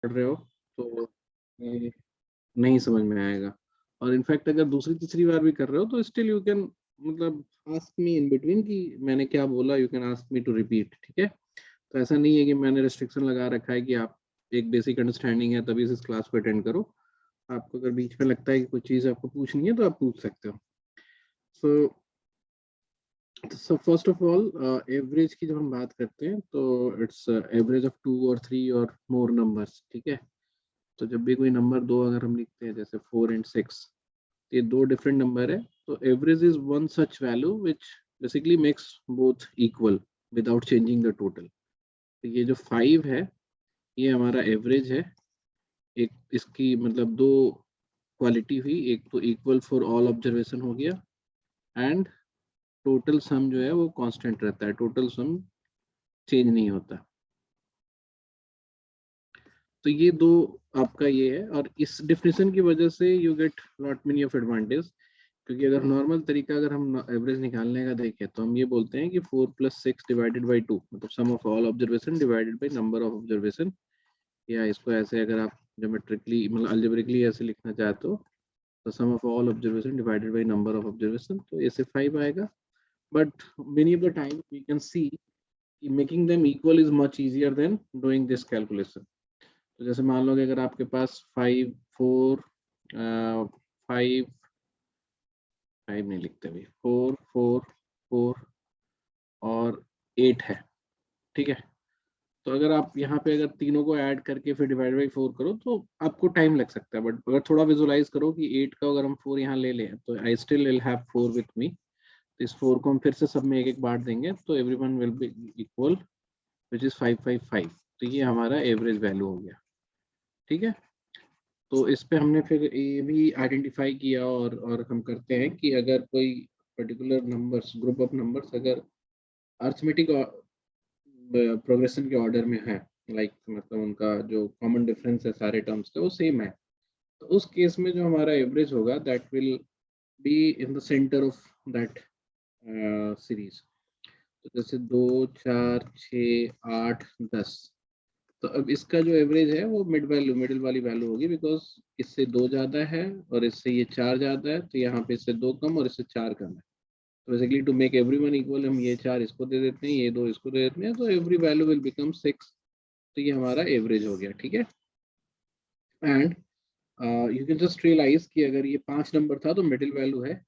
पढ़ रहे हो तो ये नहीं समझ में आएगा। और इनफैक्ट अगर दूसरी तीसरी बार भी कर रहे हो तो स्टिल यू कैन मतलब आस्क मी इन बिटवीन कि मैंने क्या बोला, you can ask me to repeat, ठीक है। तो ऐसा नहीं है कि मैंने रेस्ट्रिक्शन लगा रखा है कि आप एक बेसिक अंडरस्टैंडिंग है तभी इस क्लास को अटेंड करो। आपको अगर बीच में लगता है कि कुछ चीज़ आपको पूछनी है तो आप पूछ सकते हो। So first of all average की जब हम बात करते हैं तो इट्स एवरेज ऑफ 2 और 3 और मोर नंबर्स, ठीक है। तो जब भी कोई नंबर दो अगर हम लिखते हैं जैसे 4 और 6, ये दो डिफरेंट नंबर है, तो average is one such value which basically makes both equal without changing the total. तो ये जो 5 है ये हमारा एवरेज है। एक इसकी मतलब दो क्वालिटी हुई, एक तो इक्वल फॉर ऑल ऑब्जर्वेशन हो गया एंड टोटल सम जो है वो कांस्टेंट रहता है, टोटल सम चेंज नहीं होता। तो ये दो आपका ये है, और इस डेफिनेशन की वजह से you get lot many of advantage. क्योंकि अगर नॉर्मल तरीका अगर हम एवरेज निकालने का देखें तो हम ये बोलते हैं कि 4 + 6 डिवाइडेड बाई 2 मतलब sum of all observation divided by number of observation. या इसको ऐसे अगर आप ज्योमेट्रिकली मतलब अलजेब्रिकली ऐसे लिखना चाहते हो तो sum of all observation divided by number of observation, तो ऐसे 5 आएगा। But many of the time we can see making them equal is much easier than doing this calculation. तो जैसे मान लो कि अगर आपके पास 5 नहीं लिखते भाई, 4 4 4 और 8 है, ठीक है। तो अगर आप यहाँ पे अगर तीनों को ऐड करके फिर डिवाइड बाई 4 करो तो आपको टाइम लग सकता है, बट अगर थोड़ा विजुलाइज करो कि 8 का अगर हम 4 यहाँ ले लें तो I still will have 4 with me. तो इस 4 को हम फिर से सब में एक एक बांट देंगे तो everyone will be equal which is 5 5 5। तो ये हमारा एवरेज वैल्यू हो गया, ठीक है। तो इस पे हमने फिर ये भी आइडेंटिफाई किया और हम करते हैं कि अगर कोई particular numbers group of numbers अगर अर्थमेटिक प्रोग्रेशन के ऑर्डर में है, लाइक मतलब उनका जो कॉमन डिफरेंस है सारे टर्म्स का वो सेम है, तो उस केस में जो हमारा एवरेज होगा that will be in the centre of that series. तो जैसे 2 4 6 8 10, तो अब इसका जो एवरेज है वो मिडिल वाली वैल्यू होगी, बिकॉज इससे 2 ज्यादा है और इससे ये 4 ज्यादा है, तो यहाँ पे इससे 2 कम और इससे 4 कम है। तो basically to make everyone equal हम ये 4 इसको दे देते हैं, ये 2 इसको दे देते हैं, तो एवरी वैल्यू विल बिकम 6। तो ये हमारा एवरेज हो गया, ठीक है। And you can just realise कि अगर ये 5 नंबर था तो मिडिल वैल्यू है,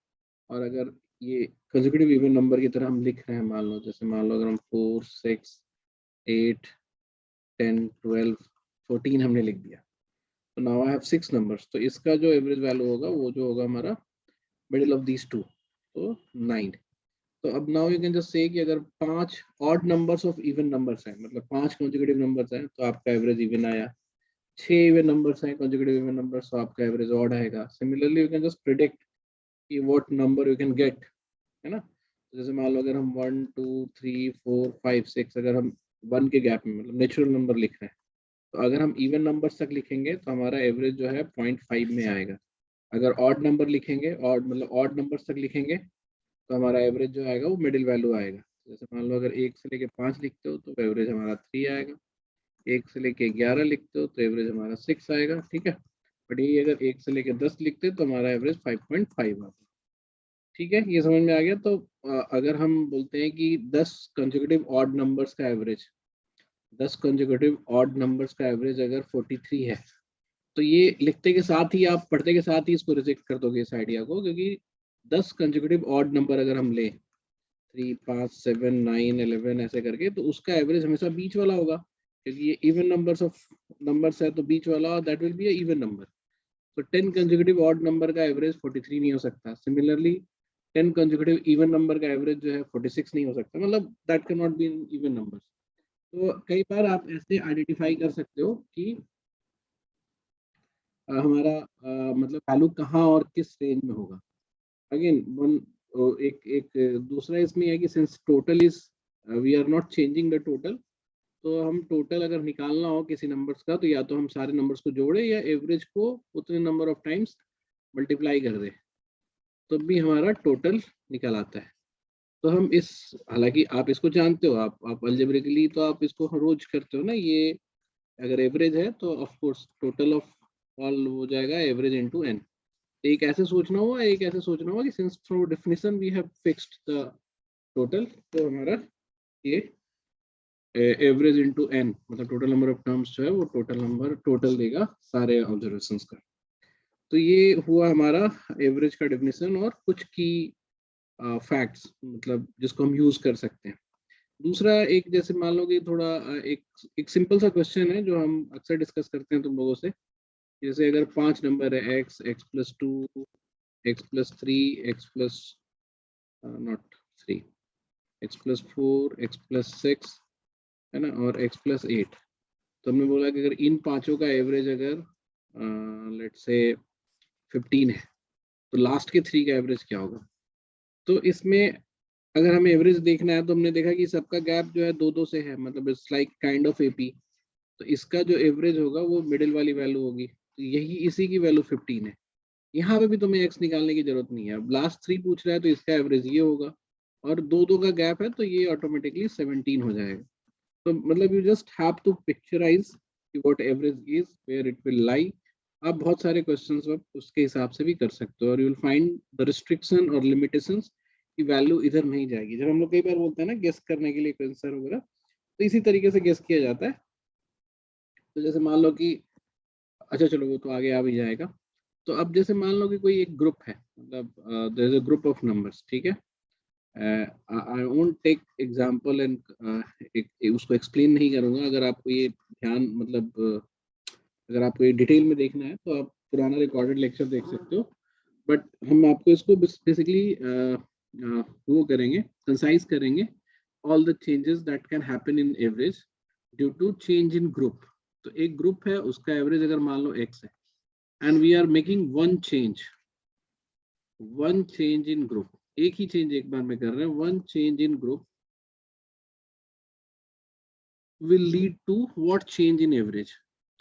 और अगर ये कंसेक्यूटिव इवन नंबर की तरह हम लिख रहे हैं, मान लो जैसे मान लो अगर हम 4 6 8 10 12 14 हमने लिख दिया, तो नाउ आई हैव 6 नंबर्स, तो इसका जो एवरेज वैल्यू होगा वो जो होगा हमारा मिडिल ऑफ दीज टू, तो 9। तो अब now you can just say कि अगर 5 odd numbers of even numbers हैं, मतलब 5 कॉन्जिक्यूटिव नंबर्स हैं, तो आपका एवरेज इवन आया। 6 इवन नंबर्स हैं कॉन्जिक्यूटिव इवन नंबर्स, तो आपका एवरेज ऑड आएगा। Similarly you can just predict कि what number you can get, है ना। तो जैसे मान लो अगर हम 1 2 3 4 5 6 अगर हम 1 के गैप में मतलब नेचुरल नंबर लिख रहे हैं, तो अगर हम इवन नंबर्स तक लिखेंगे तो हमारा एवरेज जो है 0.5 में आएगा। अगर ऑड नंबर लिखेंगे, ऑड मतलब ऑड नंबर्स तक लिखेंगे, तो हमारा एवरेज जो आएगा वो मिडिल वैल्यू आएगा। जैसे मान लो अगर 1 से लेके 5 लिखते हो तो एवरेज हमारा 3 आएगा, 1 से लेके 11 लिखते हो तो एवरेज हमारा 6 आएगा, ठीक है। बट यही अगर 1 से लेके 10 लिखते हैं तो हमारा एवरेज 5.5 आता है, ठीक है। ये समझ में आ गया। तो अगर हम बोलते हैं कि 10 कंसेक्यूटिव ऑड नंबर्स का एवरेज, 10 कंसेक्यूटिव ऑड नंबर्स का एवरेज अगर 43 है, तो ये लिखते के साथ ही आप पढ़ते के साथ ही इसको रिजेक्ट कर दोगे इस आइडिया को, क्योंकि 10 कंसेक्यूटिव ऑड नंबर अगर हम लें 3 5 7 9 11 ऐसे करके, तो उसका एवरेज हमेशा बीच वाला होगा, क्योंकि ये इवन नंबर्स है तो बीच वाला that will be a even number. तो 10 कंसेक्यूटिव ऑड नंबर का एवरेज 43 नहीं हो सकता। सिमिलरली 10 कंसेक्यूटिव इवन नंबर का एवरेज जो है 46 नहीं हो सकता, मतलब that can not be even number. तो कई बार आप ऐसे आइडेंटिफाई कर सकते हो कि हमारा मतलब वैल्यू कहाँ और किस रेंज में होगा। अगेन वन एक एक दूसरा इसमें है कि since total is we are not changing the total, तो हम टोटल अगर निकालना हो किसी नंबर्स का तो या तो हम सारे नंबर्स को जोड़े या एवरेज को उतने नंबर ऑफ टाइम्स मल्टीप्लाई कर दे, तो भी हमारा टोटल निकल आता है। तो हम इस हालांकि आप इसको जानते हो, आप अलजेब्रिकली तो आप इसको हर रोज करते हो ना, ये अगर एवरेज है तो of course total of all हो जाएगा एवरेज इनटू n। एक ऐसे सोचना हुआ, एक ऐसे सोचना हुआ कि since from definition we have fixed the total, तो हमारा ये एवरेज इनटू n मतलब टोटल नंबर ऑफ टर्म्स जो है वो टोटल देगा सारे ऑब्जर्वेशंस का। तो ये हुआ हमारा एवरेज का डेफिनेशन और कुछ की फैक्ट्स मतलब जिसको हम यूज कर सकते हैं। दूसरा एक जैसे मान लो कि थोड़ा एक सिंपल सा क्वेश्चन है जो हम अक्सर डिस्कस करते हैं तुम लोगों से। जैसे अगर 5 नंबर है x, x+2, x+3, x+ not 3, x+4, x+6 है ना, और x+8। तो हमने बोला कि अगर इन पांचों का एवरेज अगर लेट्स से 15 है तो लास्ट के 3 का एवरेज क्या होगा। तो इसमें अगर हमें एवरेज देखना है तो हमने देखा कि सबका गैप जो है 2-2 से है, मतलब it's like kind of AP. तो इसका जो एवरेज होगा वो मिडिल वाली वैल्यू होगी, तो यही इसी की वैल्यू 15 है। यहाँ पे भी तुम्हें x निकालने की जरूरत नहीं है, अब लास्ट 3 पूछ रहा है तो इसका एवरेज ये होगा, और 2-2 का गैप है तो ये ऑटोमेटिकली 17 हो जाएगा। तो मतलब you just have to picturise what average is, where it will lie. आप बहुत सारे क्वेश्चंस आप उसके हिसाब से भी कर सकते हो, और you will find the restriction और लिमिटेशंस की वैल्यू इधर नहीं जाएगी। जब हम लोग कई बार बोलते हैं ना गेस करने के लिए आंसर वगैरह, तो इसी तरीके से गेस किया जाता है। तो जैसे मान लो कि अच्छा चलो वो तो आगे आ भी जाएगा। तो अब जैसे मान लो कि कोई एक ग्रुप है, मतलब there is a group of numbers, ठीक है। I won't take example and उसको एक्सप्लेन नहीं करूंगा। अगर आपको ये ध्यान मतलब अगर आपको ये डिटेल में देखना है तो आप पुराना रिकॉर्डेड लेक्चर देख सकते हो। बट हम आपको इसको बेसिकली वो करेंगे, कंसाइज करेंगे all the changes that can happen in average due to change in group. तो एक ग्रुप है उसका एवरेज अगर मान लो x है, and we are making one change in group, एक ही चेंज एक बार में कर रहे हैं, one change in group will lead to what change in average.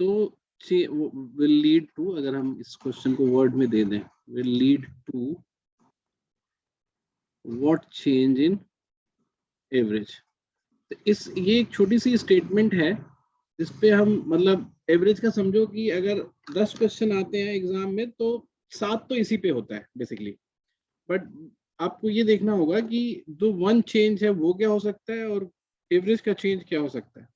तो विल लीड टू, अगर हम इस क्वेश्चन को वर्ड में दे दें, will lead to what change in average. तो इस ये एक छोटी सी स्टेटमेंट है जिसपे हम मतलब एवरेज का समझो कि अगर 10 क्वेश्चन आते हैं एग्जाम में तो 7 तो इसी पे होता है बेसिकली। बट आपको ये देखना होगा कि जो वन चेंज है वो क्या हो सकता है और एवरेज का चेंज क्या हो सकता है।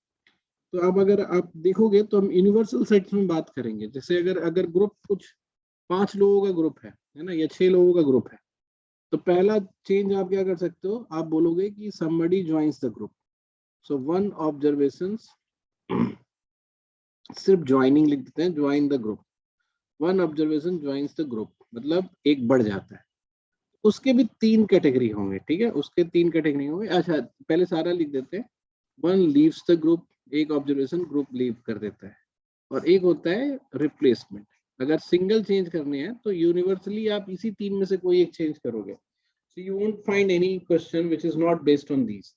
तो अब अगर आप देखोगे तो हम यूनिवर्सल सेट्स में बात करेंगे। जैसे अगर अगर ग्रुप कुछ 5 लोगों का ग्रुप है ना, या 6 लोगों का ग्रुप है, तो पहला चेंज आप क्या कर सकते हो, आप बोलोगे कि somebody joins the group। So one observation, सिर्फ ज्वाइनिंग लिख देते हैं, join the group. One observation joins the group मतलब एक बढ़ जाता है। उसके भी 3 कैटेगरी होंगे, ठीक है, उसके 3 कैटेगरी होंगे। अच्छा पहले सारा लिख देते हैं। वन लीव्स द ग्रुप, एक ऑब्जर्वेशन ग्रुप लीव कर देता है, और एक होता है रिप्लेसमेंट। अगर सिंगल चेंज करने हैं तो यूनिवर्सली आप इसी 3 में से कोई एक चेंज करोगे। So you won't find any question which is not based on these.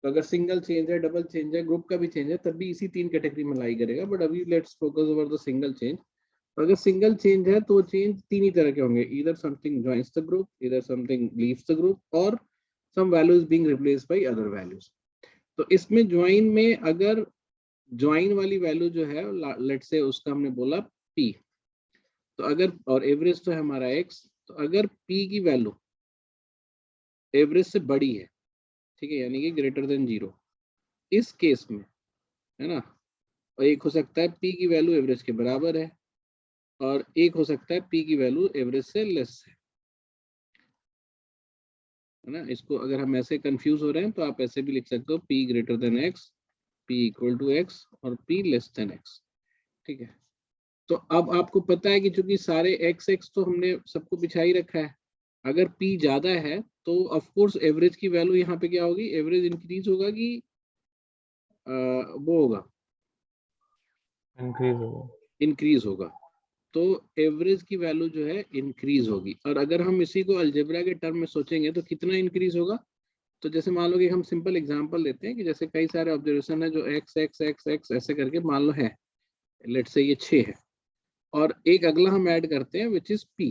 तो अगर सिंगल चेंज है, डबल चेंज है, ग्रुप का भी चेंज है, तब भी इसी 3 कैटेगरी में लाई करेगा। बट अभी let's focus over the single change. तो अगर सिंगल चेंज है तो वो चेंज 3 ही तरह के होंगे, इधर समथिंग जॉइंस द ग्रुप, इधर समथिंग लीव्स द ग्रुप, और some values being replaced by other values. तो इसमें ज्वाइन में अगर ज्वाइन वाली वैल्यू जो है लेट्स से उसका हमने बोला p, तो अगर और एवरेज तो है हमारा x, तो अगर p की वैल्यू एवरेज से बड़ी है, ठीक है, यानी कि ग्रेटर देन 0, इस केस में है ना, और एक हो सकता है p की वैल्यू एवरेज के बराबर है, और एक हो सकता है p की वैल्यू एवरेज से लेस है ना। इसको अगर हम ऐसे कंफ्यूज हो रहे हैं तो आप ऐसे भी लिख सकते हो p greater than x, p equal to x, और p लेस देन x, ठीक है। तो अब आपको पता है कि चूंकि सारे x तो हमने सबको बिछा ही रखा है, अगर p ज्यादा है तो ऑफ कोर्स एवरेज की वैल्यू यहाँ पे क्या होगी, एवरेज इंक्रीज होगा कि वो होगा, इंक्रीज होगा। तो एवरेज की वैल्यू जो है इंक्रीज होगी। और अगर हम इसी को अलजेब्रा के टर्म में सोचेंगे तो कितना इंक्रीज होगा। तो जैसे मान लो कि हम सिंपल एग्जांपल लेते हैं कि जैसे कई सारे ऑब्जर्वेशन है जो x x x x ऐसे करके मान लो है, लेट्स से ये 6 है, और एक अगला हम ऐड करते हैं विच इज p,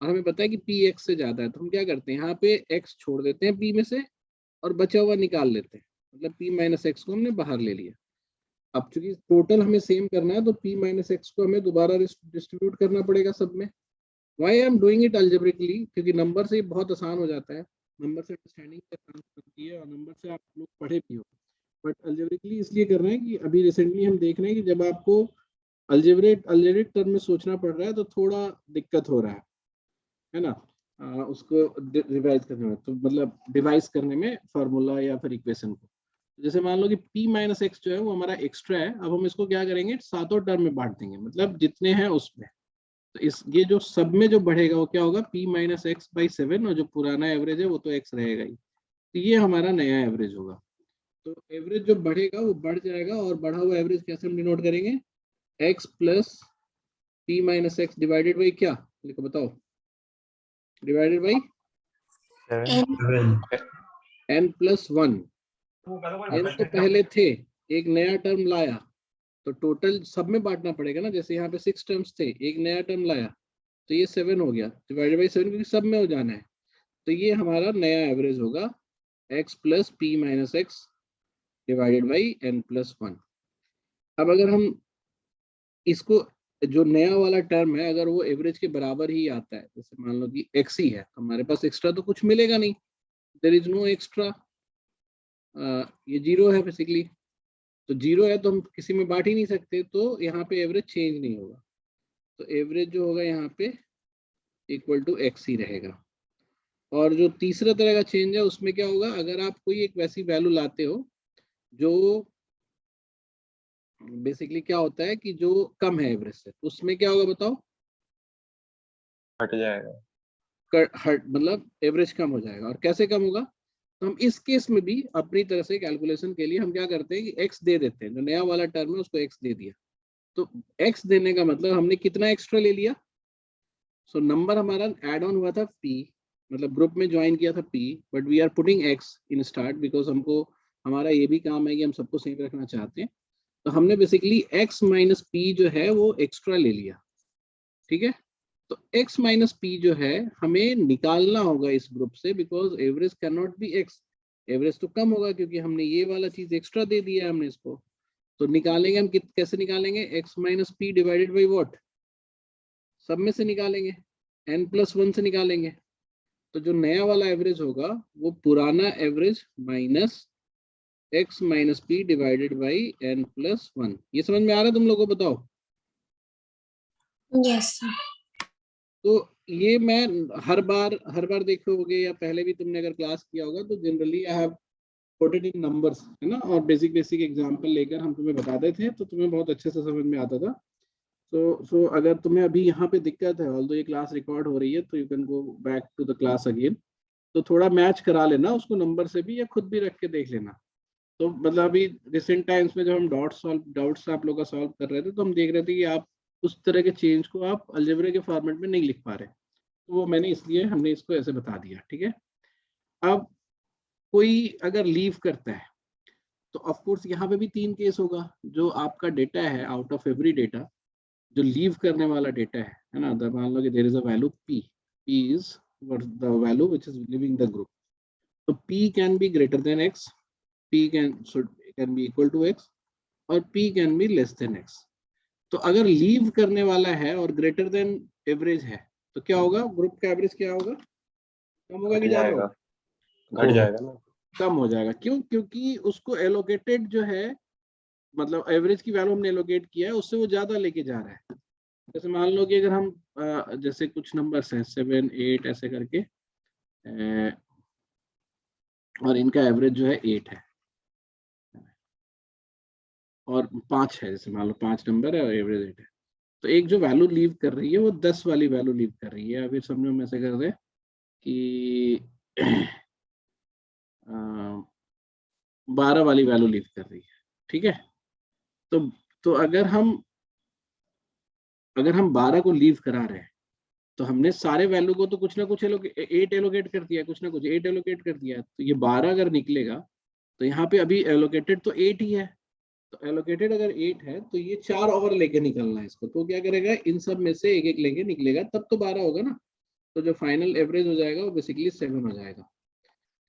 और हमें पता है कि p x से ज्यादा है, तो हम क्या करते हैं यहाँ पे x छोड़ देते हैं p में से और बचा हुआ निकाल लेते हैं, मतलब p माइनस एक्स को हमने बाहर ले लिया। अब चूंकि टोटल हमें सेम करना है तो p माइनस एक्स को हमें दोबारा डिस्ट्रीब्यूट करना पड़ेगा सब में। Why I am doing it algebraically, क्योंकि नंबर से बहुत आसान हो जाता है, नंबर से अंडरस्टैंडिंग आसान होती है और नंबर से आप लोग पढ़े भी हो, बट अल्जेब्रिकली इसलिए कर रहे हैं कि अभी रिसेंटली हम देख रहे हैं कि जब आपको अलजेब्रिक टर्म में सोचना पड़ रहा है तो थोड़ा दिक्कत हो रहा है ना, उसको रिवाइज करने में, तो मतलब डिवाइस करने में फार्मूला या फिर इक्वेशन को। जैसे मान लो कि p माइनस एक्स जो है वो हमारा एक्स्ट्रा है, अब हम इसको क्या करेंगे, सातों टर्म में बांट देंगे, मतलब जितने हैं उसमें। तो इस ये जो सब में जो बढ़ेगा वो क्या होगा, p माइनस एक्स बाई 7, और जो पुराना एवरेज है वो तो x रहेगा ही, तो ये हमारा नया एवरेज होगा। तो एवरेज जो बढ़ेगा वो बढ़ जाएगा, और बढ़ा हुआ एवरेज कैसे हम डिनोट करेंगे, x plus p minus x divided by क्या लिखो बताओ, divided by n plus 1। n तो पहले थे, एक नया टर्म लाया, तो टोटल सब में बांटना पड़ेगा ना, जैसे यहाँ पे 6 टर्म्स थे, एक नया टर्म लाया तो ये 7 हो गया, डिवाइडेड बाई 7, क्योंकि सब में हो जाना है। तो ये हमारा नया एवरेज होगा x plus p minus x divided by n plus 1। अब अगर हम इसको, जो नया वाला टर्म है अगर वो एवरेज के बराबर ही आता है, जैसे मान लो कि x ही है, हमारे पास एक्स्ट्रा तो कुछ मिलेगा नहीं, देयर इज नो एक्स्ट्रा, ये जीरो है बेसिकली, तो जीरो है तो हम किसी में बांट ही नहीं सकते, तो यहाँ पे एवरेज चेंज नहीं होगा, तो एवरेज जो होगा यहाँ पे इक्वल टू एक्स ही रहेगा। और जो तीसरा तरह का चेंज है उसमें क्या होगा, अगर आप कोई एक वैसी वैल्यू लाते हो जो बेसिकली क्या होता है कि जो कम है एवरेज से, उसमें क्या होगा बताओ, हट जाएगा, हट मतलब एवरेज कम हो जाएगा। और कैसे कम होगा, तो हम इस केस में भी अपनी तरह से कैलकुलेशन के लिए हम क्या करते हैं कि x दे देते हैं, जो नया वाला टर्म है उसको x दे दिया, तो x देने का मतलब हमने कितना एक्स्ट्रा ले लिया, सो नंबर हमारा ऐड ऑन हुआ था p, मतलब ग्रुप में ज्वाइन किया था p, but we are putting x in start, because हमको हमारा ये भी काम है कि हम सबको सेम रखना चाहते हैं, तो हमने बेसिकली x माइनस p जो है वो एक्स्ट्रा ले लिया, ठीक है। तो x माइनस पी जो है हमें निकालना होगा इस ग्रुप से, because average can not be x, average तो कम होगा क्योंकि हमने ये वाला चीज एक्स्ट्रा दे दिया है हमने इसको। तो निकालेंगे हम कैसे निकालेंगे, x minus p divided by what, सब में से निकालेंगे, n प्लस 1 से निकालेंगे। तो जो नया वाला एवरेज होगा वो पुराना average minus x minus p divided by n plus 1। ये समझ में आ रहा है तुम लोगों को, बताओ। यस तो ये मैं हर बार देखे होगे या पहले भी तुमने अगर क्लास किया होगा तो generally I have put it in numbers, है ना, और बेसिक बेसिक एग्जांपल लेकर हम तुम्हें बताते थे तो तुम्हें बहुत अच्छे से समझ में आता था। सो अगर तुम्हें अभी यहाँ पे दिक्कत है, ऑल्दो ये क्लास रिकॉर्ड हो रही है, तो you can go back to the class again, तो थोड़ा मैच करा लेना उसको नंबर से भी, या खुद भी रख के देख लेना। तो मतलब अभी रिसेंट टाइम्स में जब हम डाउट्स आप लोग का सॉल्व कर रहे थे तो हम देख रहे थे कि आप उस तरह के चेंज को आप अलजेब्रा के फॉर्मेट में नहीं लिख पा रहे, तो वो मैंने इसलिए हमने इसको ऐसे बता दिया, ठीक है। अब कोई अगर लीव करता है तो ऑफ कोर्स यहाँ पे भी 3 केस होगा, जो आपका डेटा है आउट ऑफ एवरी डेटा, जो लीव करने वाला डेटा है ना, मान लो कि there is a value p, p is the value which is living the group, तो p can be greater than x, p can be equal to x, और p can be less than x। तो अगर leave करने वाला है और greater than average है तो क्या होगा, ग्रुप का एवरेज क्या होगा, कम होगा कि ज्यादा होगा, घट जाएगा ना, कम हो जाएगा। क्यों, क्योंकि उसको एलोकेटेड जो है, मतलब एवरेज की वैल्यू हमने एलोकेट किया है, उससे वो ज्यादा लेके जा रहा है। जैसे मान लो कि अगर हम जैसे कुछ नंबर्स हैं 7 8 ऐसे करके, और इनका एवरेज जो है 8 है और 5 है, जैसे मान लो 5 नंबर है और एवरेज 8 है, तो एक जो वैल्यू लीव कर रही है वो 10 वाली वैल्यू लीव कर रही है। अभी समझो हम ऐसे कर दे कि 12 वाली वैल्यू लीव कर रही है, ठीक है। तो तो अगर हम 12 को लीव करा रहे हैं तो हमने सारे वैल्यू को तो कुछ ना कुछ 8 एलोकेट कर दिया, कुछ ना कुछ 8 एलोकेट कर दिया, तो ये 12 अगर निकलेगा तो यहाँ पे अभी एलोकेटेड तो 8 ही है, तो एलोकेटेड अगर 8 है तो ये 4 और लेके निकलना है इसको, तो क्या करेगा, इन सब में से एक एक लेके निकलेगा, तब तो 12 होगा ना, तो जो फाइनल एवरेज हो जाएगा वो बेसिकली 7 हो जाएगा।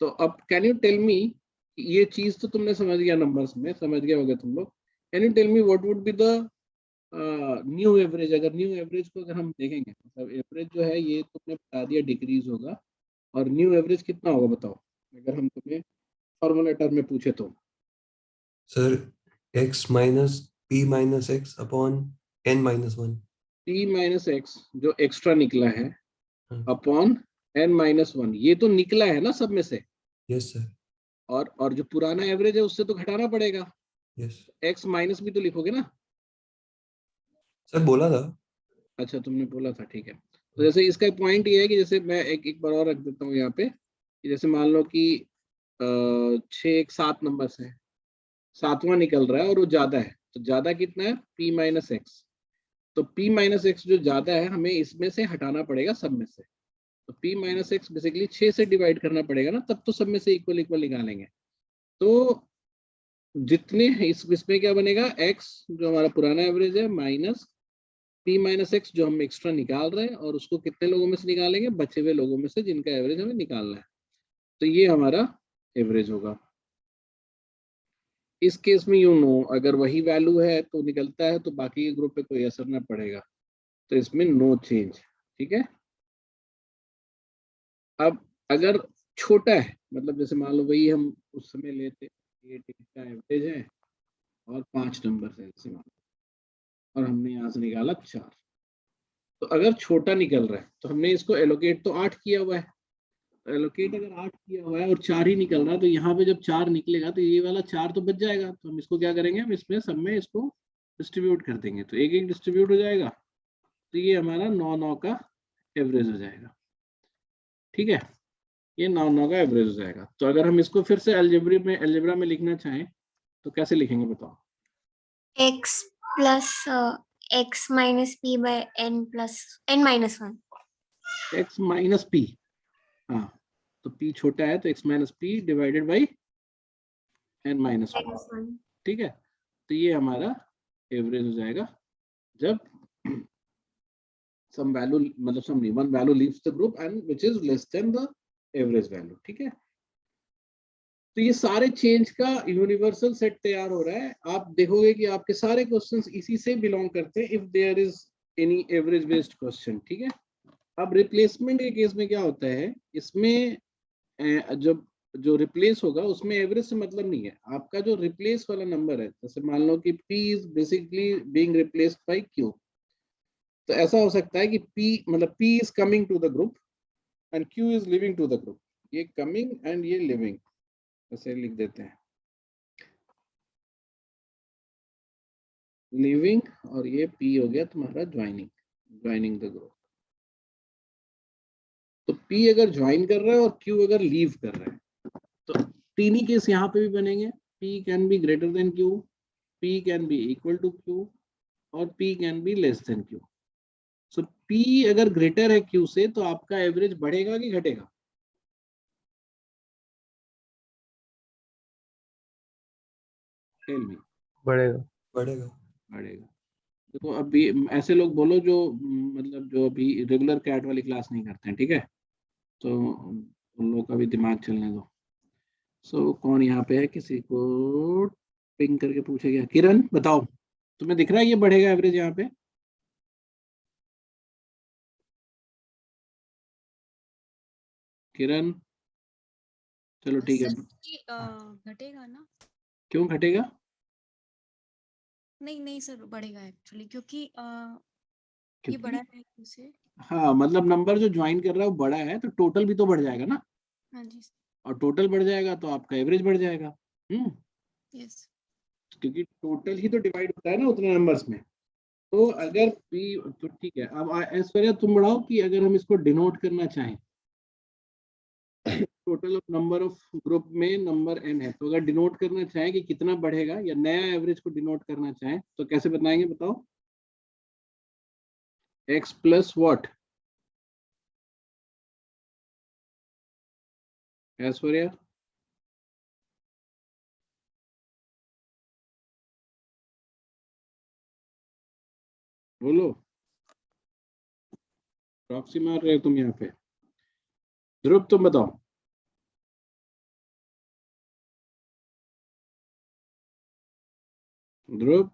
तो अब कैन यू टेल मी, ये चीज तो तुमने समझ गया, नंबर्स में समझ गए होगे तुम लोग, can you tell me what would be the new average? अगर न्यू एवरेज को अगर हम देखेंगे, मतलब एवरेज जो है ये तुमने बता दिया डिक्रीज होगा, और न्यू एवरेज कितना होगा बताओ, अगर हम तुम्हें फॉर्मूला टर्म में पूछे तो। Sir x minus p minus x upon n minus one. p minus x जो एक्स्ट्रा निकला है हाँ। अपॉन n माइनस वन, ये तो निकला है ना सब में से, यस सर। और जो पुराना एवरेज है उससे तो घटाना पड़ेगा। यस x माइनस भी तो लिखोगे ना। सर, बोला था। अच्छा तुमने बोला था, ठीक है। तो जैसे इसका पॉइंट ये है कि जैसे मैं एक बार और रख देता हूँ यहाँ पे, कि जैसे मान लो कि 6 एक 7 नंबर से है, 7वां निकल रहा है और वो ज्यादा है, तो ज्यादा कितना है p माइनस एक्स। तो p माइनस एक्स जो ज्यादा है हमें इसमें से हटाना पड़ेगा सब में से। तो p माइनस एक्स बेसिकली 6 से डिवाइड करना पड़ेगा ना, तब तो सब में से इक्वल इक्वल निकालेंगे। तो जितने इसमें क्या बनेगा, x जो हमारा पुराना एवरेज है माइनस p माइनस एक्स जो हम एक्स्ट्रा निकाल रहे हैं, और उसको कितने लोगों में से निकालेंगे, बचे हुए लोगों में से जिनका एवरेज हमें निकालना है। तो ये हमारा एवरेज होगा। इस केस में यू नो अगर वही वैल्यू है तो निकलता है, तो बाकी के ग्रुप पे कोई असर ना पड़ेगा, तो इसमें नो चेंज। ठीक है। अब अगर छोटा है, मतलब जैसे मान लो वही हम उस समय लेते, ये का एवरेज है और 5 नंबर है जैसे मान लो, और हमने यहाँ से निकाला 4। तो अगर छोटा निकल रहा है तो हमने इसको एलोकेट तो 8 किया हुआ है, एलोकेट अगर 8 किया हुआ है और 4 ही निकल रहा है, तो यहाँ पे जब 4 निकलेगा तो ये वाला 4 तो बच जाएगा। तो हम इसको क्या करेंगे, हम इसमें सब में इसको डिस्ट्रीब्यूट कर देंगे, तो एक एक डिस्ट्रीब्यूट हो जाएगा। तो ये हमारा 9 9 का एवरेज हो जाएगा। ठीक है, ये 9 9 का एवरेज हो जाएगा। तो अगर हम इसको फिर से अलजेब्रा में लिखना चाहें तो कैसे लिखेंगे बताओ। x plus x minus p by n plus n minus one. x minus p, हाँ, तो p छोटा है तो x minus p divided by n minus one. ठीक है, तो ये हमारा एवरेज हो जाएगा जब some value, मतलब some one value leaves the group and which is less than the average value। ठीक है, तो ये सारे चेंज का यूनिवर्सल सेट तैयार हो रहा है। आप देखोगे कि आपके सारे क्वेश्चंस इसी से बिलोंग करते हैं, if there is any average based question. ठीक है, अब रिप्लेसमेंट के केस में क्या होता है, इसमें जब जो रिप्लेस होगा उसमें एवरेज से मतलब नहीं है। आपका जो रिप्लेस वाला नंबर है, जैसे मान लो कि p is basically being replaced bye q, तो ऐसा हो सकता है कि p मतलब p is coming to the group and q is living to the group. ये कमिंग एंड ये लिविंग, ऐसे लिख देते हैं, लिविंग, और ये p हो गया तुम्हारा ज्वाइनिंग, ज्वाइनिंग द ग्रुप। तो p अगर ज्वाइन कर रहा है और q अगर लीव कर रहा है, तो तीन ही केस यहाँ पे भी बनेंगे। p can be greater than q, p can be equal to q, और p can be less than q। So p अगर ग्रेटर है q से तो आपका एवरेज बढ़ेगा कि घटेगा? Tell me. बढ़ेगा। बढ़ेगा। बढ़ेगा। देखो अभी ऐसे लोग बोलो जो मतलब जो अभी रेगुलर कैट वाली क्लास नहीं करते हैं, ठीक है, तो उन लोगों का भी दिमाग चलने दो। सो कौन यहाँ पे है, किसी को पिंग करके पूछे गया, किरण बताओ, तुम्हें दिख रहा है ये बढ़ेगा एवरेज यहाँ पे? किरण, चलो ठीक है। सर घटेगा ना? क्यों घटेगा? नहीं नहीं सर, बढ़ेगा एक्चुअली, क्योंकि ये क्योंकि बड़ा है उसे। हाँ, मतलब नंबर जो ज्वाइन कर रहा है वो बड़ा है, तो टोटल भी तो बढ़ जाएगा ना, हाँ जी सर। और टोटल बढ़ जाएगा तो आपका एवरेज बढ़ जाएगा। यस। क्योंकि टोटल ही तो डिवाइड होता है ना उतने नंबर्स में। तो अगर p, तो ठीक है, अब ऐश्वर्या तुम बढ़ाओ कि अगर हम इसको डिनोट करना चाहें, total of number of group में नंबर n है, तो अगर डिनोट करना चाहें कि कितना बढ़ेगा या नया एवरेज को डिनोट करना चाहें तो कैसे बताएंगे बताओ? x plus what, Aishwarya? बोलो, प्रॉक्सी मार रहे हो तुम यहाँ पे। ध्रुव तुम बताओ। ध्रुव,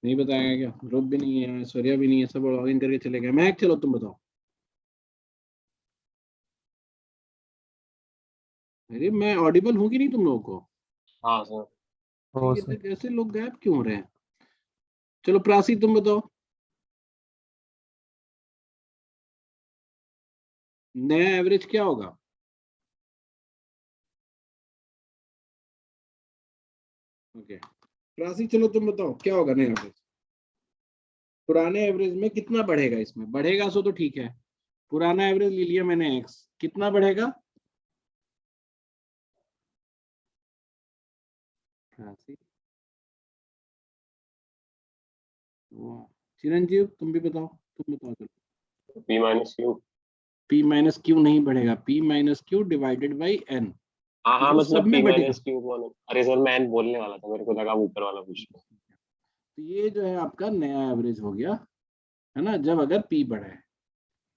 नहीं बताएगा क्या? ध्रुव भी नहीं है, ऐश्वर्या भी नहीं है, सब लॉगिन करके चले गए। मैं चलो तुम बताओ। अरे मैं ऑडिबल हूँ कि नहीं तुम लोगों को? हाँ सर। हाँ ये सर। तो ऐसे लोग गायब क्यों हो रहे हैं? चलो प्रासी तुम बताओ, नया एवरेज क्या होगा? ओके, प्रासी चलो तुम बताओ क्या होगा नया एवरेज? पुराने एवरेज में कितना बढ़ेगा? इसमें बढ़ेगा सो तो ठीक है, पुराना एवरेज ले लिया मैंने एक्स, कितना बढ़ेगा? प्रासी, वाह। चिरंजीव तुम भी बताओ, तुम बताओ चलो। P minus q. P minus q नहीं बढ़ेगा, p minus q divided by N, हाँ हाँ, बिकॉज सब मतलब पी में बढ़ेगा। माइनस क्यू कौन है? अरे सर मैं बोलने वाला था, मेरे को लगा आप ऊपर वाला पूछ रहे तो ये जो है आपका नया एवरेज हो गया, है ना, जब अगर पी बढ़ा है।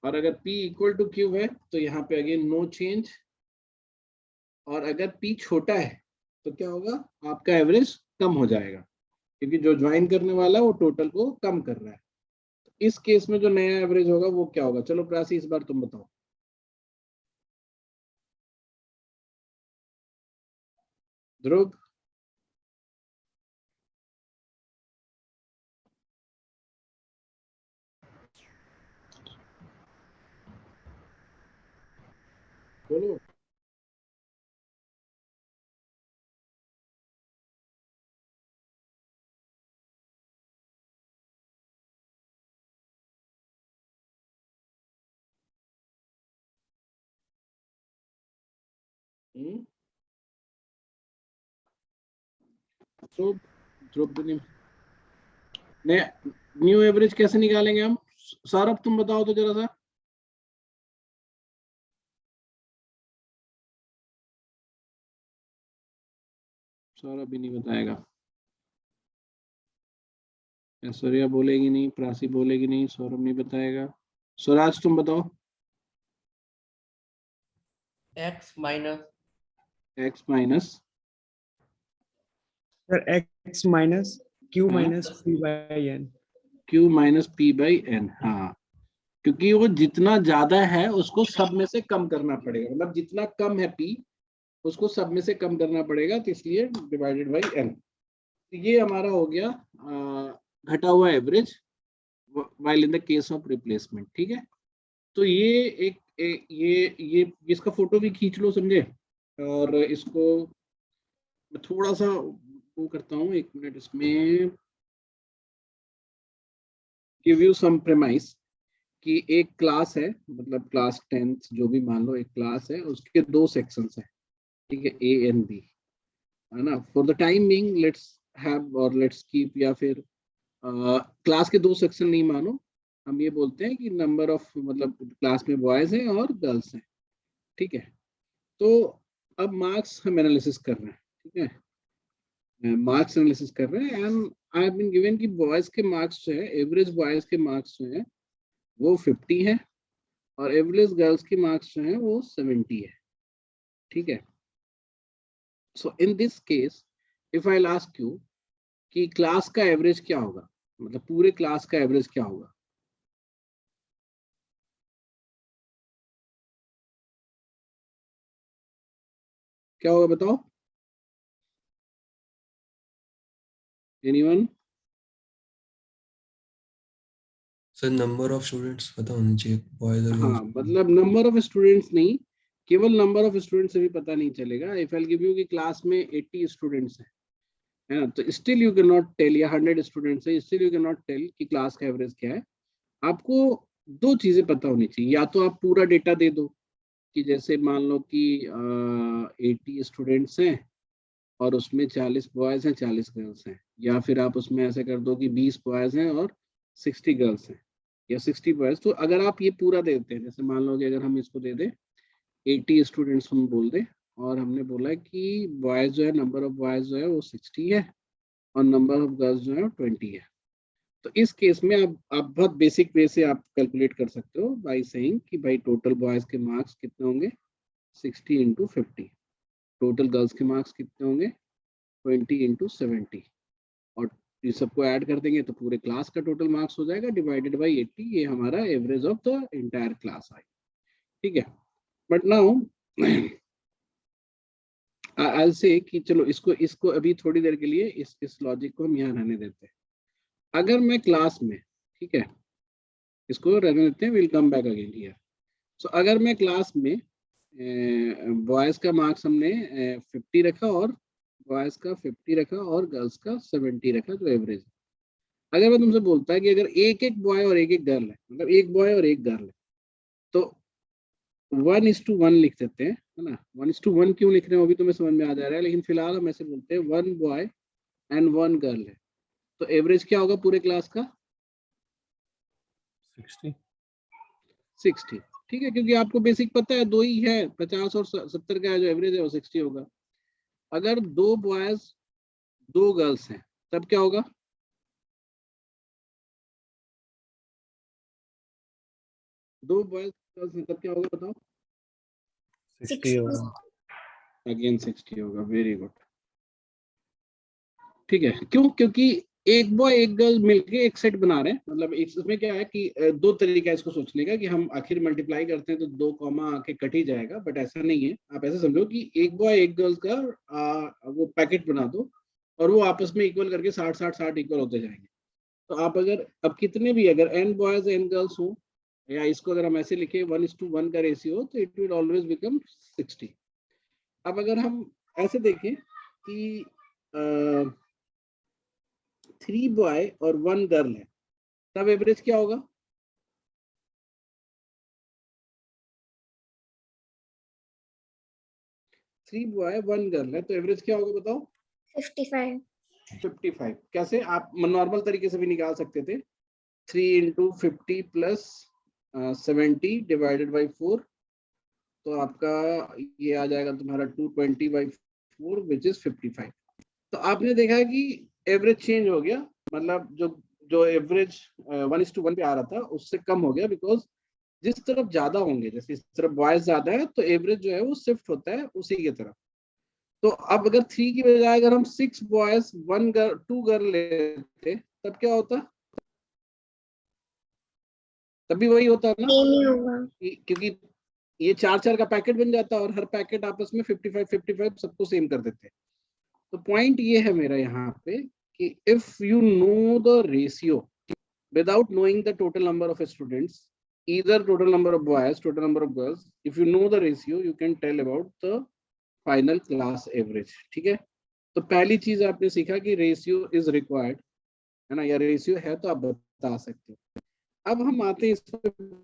और अगर पी इक्वल टू क्यू है तो यहाँ पे अगेन नो चेंज। और अगर पी छोटा है तो क्या होगा? आपका एवरेज कम हो जाएगा, क्योंकि जो ज्वाइन करने वाला है वो टोटल को कम कर रहा है। इस केस में जो नया एवरेज होगा वो क्या होगा? चलो प्रासी इस बार तुम बताओ। ध्रुव, बोलो। हम्म, ध्रुव, ध्रुव भी नहीं। नया न्यू एवरेज कैसे निकालेंगे हम? सौरभ तुम बताओ तो जरा सा। सौरभ भी नहीं बताएगा, ऐश्वर्या बोलेगी नहीं, प्रासी बोलेगी नहीं, सौरभ नहीं बताएगा। स्वराज तुम बताओ। X minus X minus, sir X minus Q हाँ, minus P by N. Q minus P by N, हाँ, क्योंकि वो जितना ज्यादा है उसको सब में से कम करना पड़ेगा, मतलब जितना कम है पी उसको सब में से कम करना पड़ेगा, तो इसलिए डिवाइडेड बाई एन। ये हमारा हो गया घटा हुआ average while in the case of replacement. ठीक है, तो ये ये इसका फोटो भी खींच लो समझे। और इसको मैं थोड़ा सा वो करता हूँ, एक मिनट, इसमें गिव यू सम प्रेमाइस कि एक क्लास है, मतलब क्लास 10th जो भी मान लो, एक क्लास है, उसके दो सेक्शंस है, ठीक है, ए एंड बी, है ना। For the time being let's have और लेट्स कीप, या फिर क्लास के दो सेक्शन नहीं मानो, हम ये बोलते हैं कि नंबर ऑफ, मतलब क्लास में बॉयज हैं और गर्ल्स हैं, ठीक है। तो अब मार्क्स हम एनालिसिस कर रहे हैं, ठीक है, मार्क्स एनालिसिस कर रहे हैं, and I have been given कि बॉयज के मार्क्स जो है, एवरेज बॉयज के मार्क्स जो है वो 50 है, और एवरेज गर्ल्स की मार्क्स जो है वो 70 है, ठीक है। So in this case if I ask you कि क्लास का एवरेज क्या होगा, मतलब पूरे क्लास का एवरेज क्या होगा? क्या होगा बताओ, anyone? Sir number of students पता होनी चाहिए, बॉयज और हाँ, गर्ल्स। मतलब नंबर ऑफ स्टूडेंट्स नहीं, केवल नंबर ऑफ स्टूडेंट्स से भी पता नहीं चलेगा। इफ आई गिव यू कि क्लास में 80 स्टूडेंट्स हैं, है ना, तो still you can not tell, या 100 स्टूडेंट्स है, still you can not tell कि क्लास का एवरेज क्या है। आपको दो चीजें पता होनी चाहिए, या तो आप पूरा डेटा दे दो कि जैसे मान लो कि 80 स्टूडेंट्स हैं और उसमें 40 बॉयज हैं, 40 गर्ल्स हैं, या फिर आप उसमें ऐसे कर दो कि 20 बॉयज हैं और 60 गर्ल्स हैं, या 60 बॉयज। तो अगर आप ये पूरा दे देते हैं, जैसे मान लो कि अगर हम इसको दे दें 80 स्टूडेंट्स हम बोल दें, और हमने बोला कि बॉयज जो है, नंबर ऑफ बॉयज जो है वो 60 है, और नंबर ऑफ गर्ल्स जो है वो 20 है, तो इस केस में आप बहुत बेसिक वे से आप कैलकुलेट कर सकते हो बाय सेइंग कि भाई टोटल बॉयज के मार्क्स कितने होंगे 60 इंटू 50, टोटल गर्ल्स के मार्क्स कितने होंगे 20 इंटू 70, और ये सबको ऐड कर देंगे तो पूरे क्लास का टोटल मार्क्स हो जाएगा डिवाइडेड बाय 80, ये हमारा average of the entire class आएगा, ठीक है। बट नाउ आई से कि चलो इसको अभी थोड़ी देर के लिए इस लॉजिक को हम यहाँ रहने देते हैं। अगर मैं क्लास में, ठीक है, इसको रहने देते हैं, will come back again here. So अगर मैं क्लास में बॉयज का मार्क्स हमने 50 रखा और बॉयज का 50 रखा और गर्ल्स का 70 रखा जो एवरेज है। अगर मैं तुमसे बोलता है कि अगर एक एक बॉय और एक एक गर्ल है, मतलब एक बॉय और एक गर्ल है, तो 1:1 लिख देते हैं, है ना। 1:1 क्यों लिख रहे हैं वो भी तुम्हें समझ में आ जा रहा है, लेकिन फिलहाल हम ऐसे बोलते हैं 1 बॉय एंड 1 गर्ल है, तो एवरेज क्या होगा पूरे क्लास का 60, ठीक है, क्योंकि आपको बेसिक पता है 2 ही है, 50 और 70 का जो एवरेज है वो 60 होगा। अगर 2 बॉयज 2 गर्ल्स हैं तब क्या होगा, दो बॉयज गर्ल्स हैं तब क्या होगा बताओ, 60 अगेन 60 होगा, वेरी गुड, ठीक है। क्यों, क्योंकि एक बॉय एक गर्ल मिलके एक सेट बना रहे हैं, मतलब इसमें क्या है कि दो तरीका है इसको सोचने का कि हम आखिर मल्टीप्लाई करते हैं तो 2 कॉमा आके कट ही जाएगा, बट ऐसा नहीं है। आप ऐसे समझो कि एक बॉय एक गर्ल का वो पैकेट बना दो और वो आपस में इक्वल करके 60-60-60 इक्वल होते जाएंगे। तो आप अगर अब कितने भी अगर n बॉयज n गर्ल्स हो, या इसको अगर हम ऐसे लिखे 1:1 का रेशियो हो, तो इट विल ऑलवेज बिकम 60। अब अगर हम ऐसे देखें कि 3 बॉय और 1 गर्ल है, तब एवरेज क्या होगा, थ्री बॉय 1 गर्ल है तो एवरेज क्या होगा बताओ 55 55। कैसे, आप नॉर्मल तरीके से भी निकाल सकते थे, 3 इंटू 50 प्लस 70 डिवाइडेड बाई 4, तो आपका ये आ जाएगा तुम्हारा 220/4 विच इज 55। तो आपने देखा कि एवरेज चेंज हो गया, मतलब जो एवरेज 1:1 पे आ रहा था उससे कम हो गया, बिकॉज जिस तरफ ज्यादा होंगे, जैसे इस तरफ बॉयज ज्यादा है तो एवरेज जो है वो शिफ्ट होता है उसी की तरफ। तो अब अगर 3 की बजाय अगर हम 6 बॉयज 1 गर्ल 2 गर्ल लेते तब क्या होता, तब भी वही होता ना, सेम ही होगा। क्योंकि ये 4-4 का पैकेट बन जाता और हर पैकेट आपस में 55-55 सबको सेम कर देते। तो पॉइंट ये है मेरा यहाँ पे कि if you know the ratio without knowing the total number of students, either total number of boys, total number of girls, if you know the ratio, you can tell about the final class average, ठीक है। तो पहली चीज आपने सीखा कि ratio is required, है ना, या रेशियो है तो आप बता सकते हो। अब हम आते हैं इस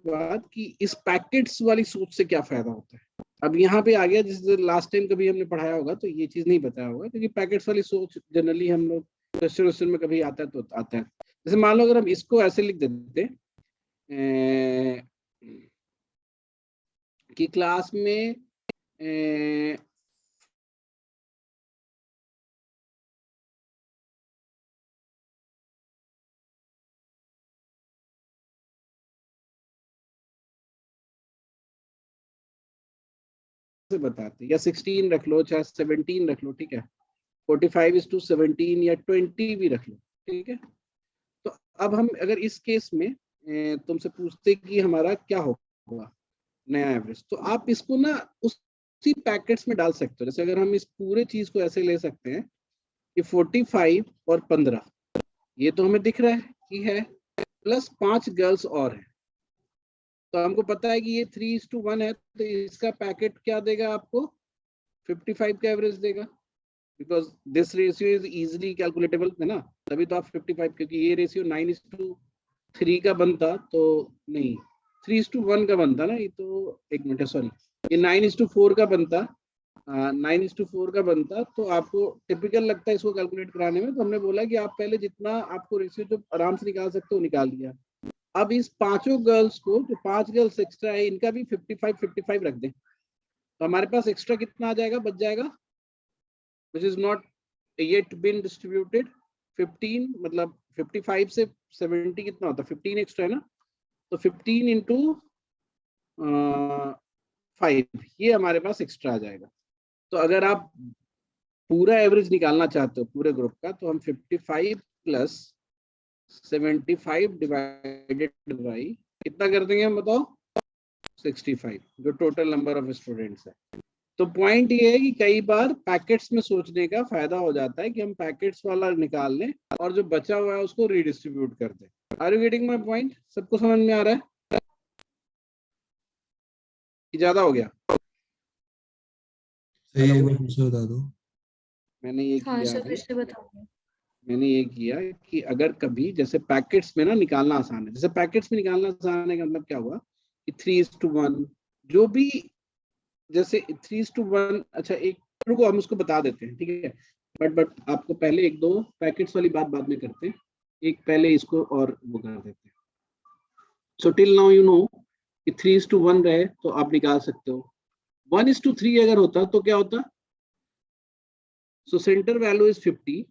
बात कि इस पैकेट्स वाली सोच से क्या फायदा होता है। अब यहाँ पे आ गया, जिस लास्ट टाइम कभी हमने पढ़ाया होगा तो ये चीज नहीं बताया होगा, क्योंकि पैकेट्स वाली सोच जनरली हम लोग क्वेश्चन में कभी आता है तो आता है। जैसे मान लो अगर हम इसको ऐसे लिख देते कि क्लास में से बताते, या 16 रख लो चाहे 17 रख लो, ठीक है, 45:17 या 20 भी रख लो, ठीक है। तो अब हम अगर इस केस में तुमसे पूछते कि हमारा क्या होगा नया एवरेज, तो आप इसको ना उसी पैकेट्स में डाल सकते हो। जैसे अगर हम इस पूरे चीज को ऐसे ले सकते हैं कि 45 और 15 ये तो हमें दिख रहा है कि है, प्लस 5 गर्ल्स और है, तो हमको पता है कि ये 3:1 है, तो इसका पैकेट क्या देगा आपको 55 का एवरेज देगा, because this ratio is easily calculatable, है ना, तभी तो आप 55, क्योंकि ये रेशियो 9:3 का बनता तो नहीं 3:1 का बनता ना, ये तो एक मिनट सॉरी, ये 9:4 का बनता, 9:4 का बनता, तो आपको टिपिकल लगता है इसको कैलकुलेट कराने में। तो हमने बोला कि आप पहले जितना आपको रेशियो जो आराम से निकाल सकते हो निकाल दिया। अब इस पांचों गर्ल्स को, जो 5 गर्ल्स एक्स्ट्रा है, इनका भी 55-55 रख दें, तो हमारे पास एक्स्ट्रा कितना आ जाएगा, बच जाएगा which is not yet been distributed 15, मतलब 55 से 70 कितना होता है, 15 एक्स्ट्रा है ना, तो 15 इंटू 5 ये हमारे पास एक्स्ट्रा आ जाएगा। तो अगर आप पूरा एवरेज निकालना चाहते हो पूरे ग्रुप का, तो हम 55 प्लस 75 डिवाइडेड बाई कितना कर देंगे हम बताओ, 65, जो टोटल नंबर ऑफ स्टूडेंट्स है। तो पॉइंट ये है कि कई बार पैकेट्स में सोचने का फायदा हो जाता है कि हम पैकेट्स वाला निकाल लें और जो बचा हुआ है उसको रीडिस्ट्रीब्यूट कर दें। Are you getting my point? सबको समझ में आ रहा है कि ज्यादा हो गया? सही है, एक बार फिर से बता दो। मैंने ये हाँ किया सर, अभी, फिर से बताओ। मैंने ये किया कि अगर कभी जैसे पैकेट्स में ना निकालना आसान है, जैसे पैकेट्स में निकालना आसान है का मतलब क्या हुआ कि 3:1 जो भी, जैसे 3:1, अच्छा एक रुको हम उसको बता देते हैं, ठीक है, बट आपको पहले एक दो पैकेट्स वाली बात बाद में करते हैं, एक पहले इसको और वो कर देते हैं। So till now you know कि 3:1 रहे तो आप निकाल सकते हो। 1:3 अगर होता तो क्या होता, सो सेंटर वैल्यू इज 50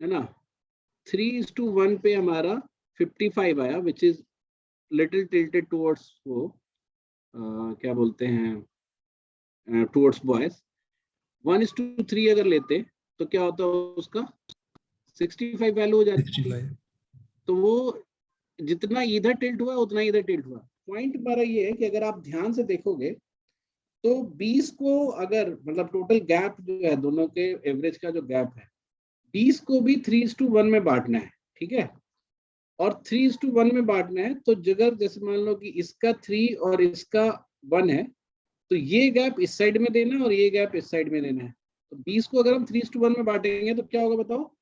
है ना, 3:1 पे हमारा 55 आया, which is little tilted towards वो क्या बोलते हैं, टुवर्ड्स बॉयज। 1:3 अगर लेते तो क्या होता उसका 65 वैल्यू हो जाती। 65। तो वो जितना इधर टिल्ट हुआ उतना इधर टिल्ट हुआ। पॉइंट हमारा ये है कि अगर आप ध्यान से देखोगे तो 20 को अगर मतलब टोटल गैप जो है दोनों के एवरेज का जो गैप है 20 को भी 3:1 में बांटना है, ठीक है, और 3:1 में बांटना है तो जगह जैसे मान लो कि इसका 3 और इसका 1 है तो ये गैप इस साइड में देना है और ये गैप इस साइड में देना है। तो 20 को अगर हम 3:1 में बांटेंगे तो क्या होगा बताओ,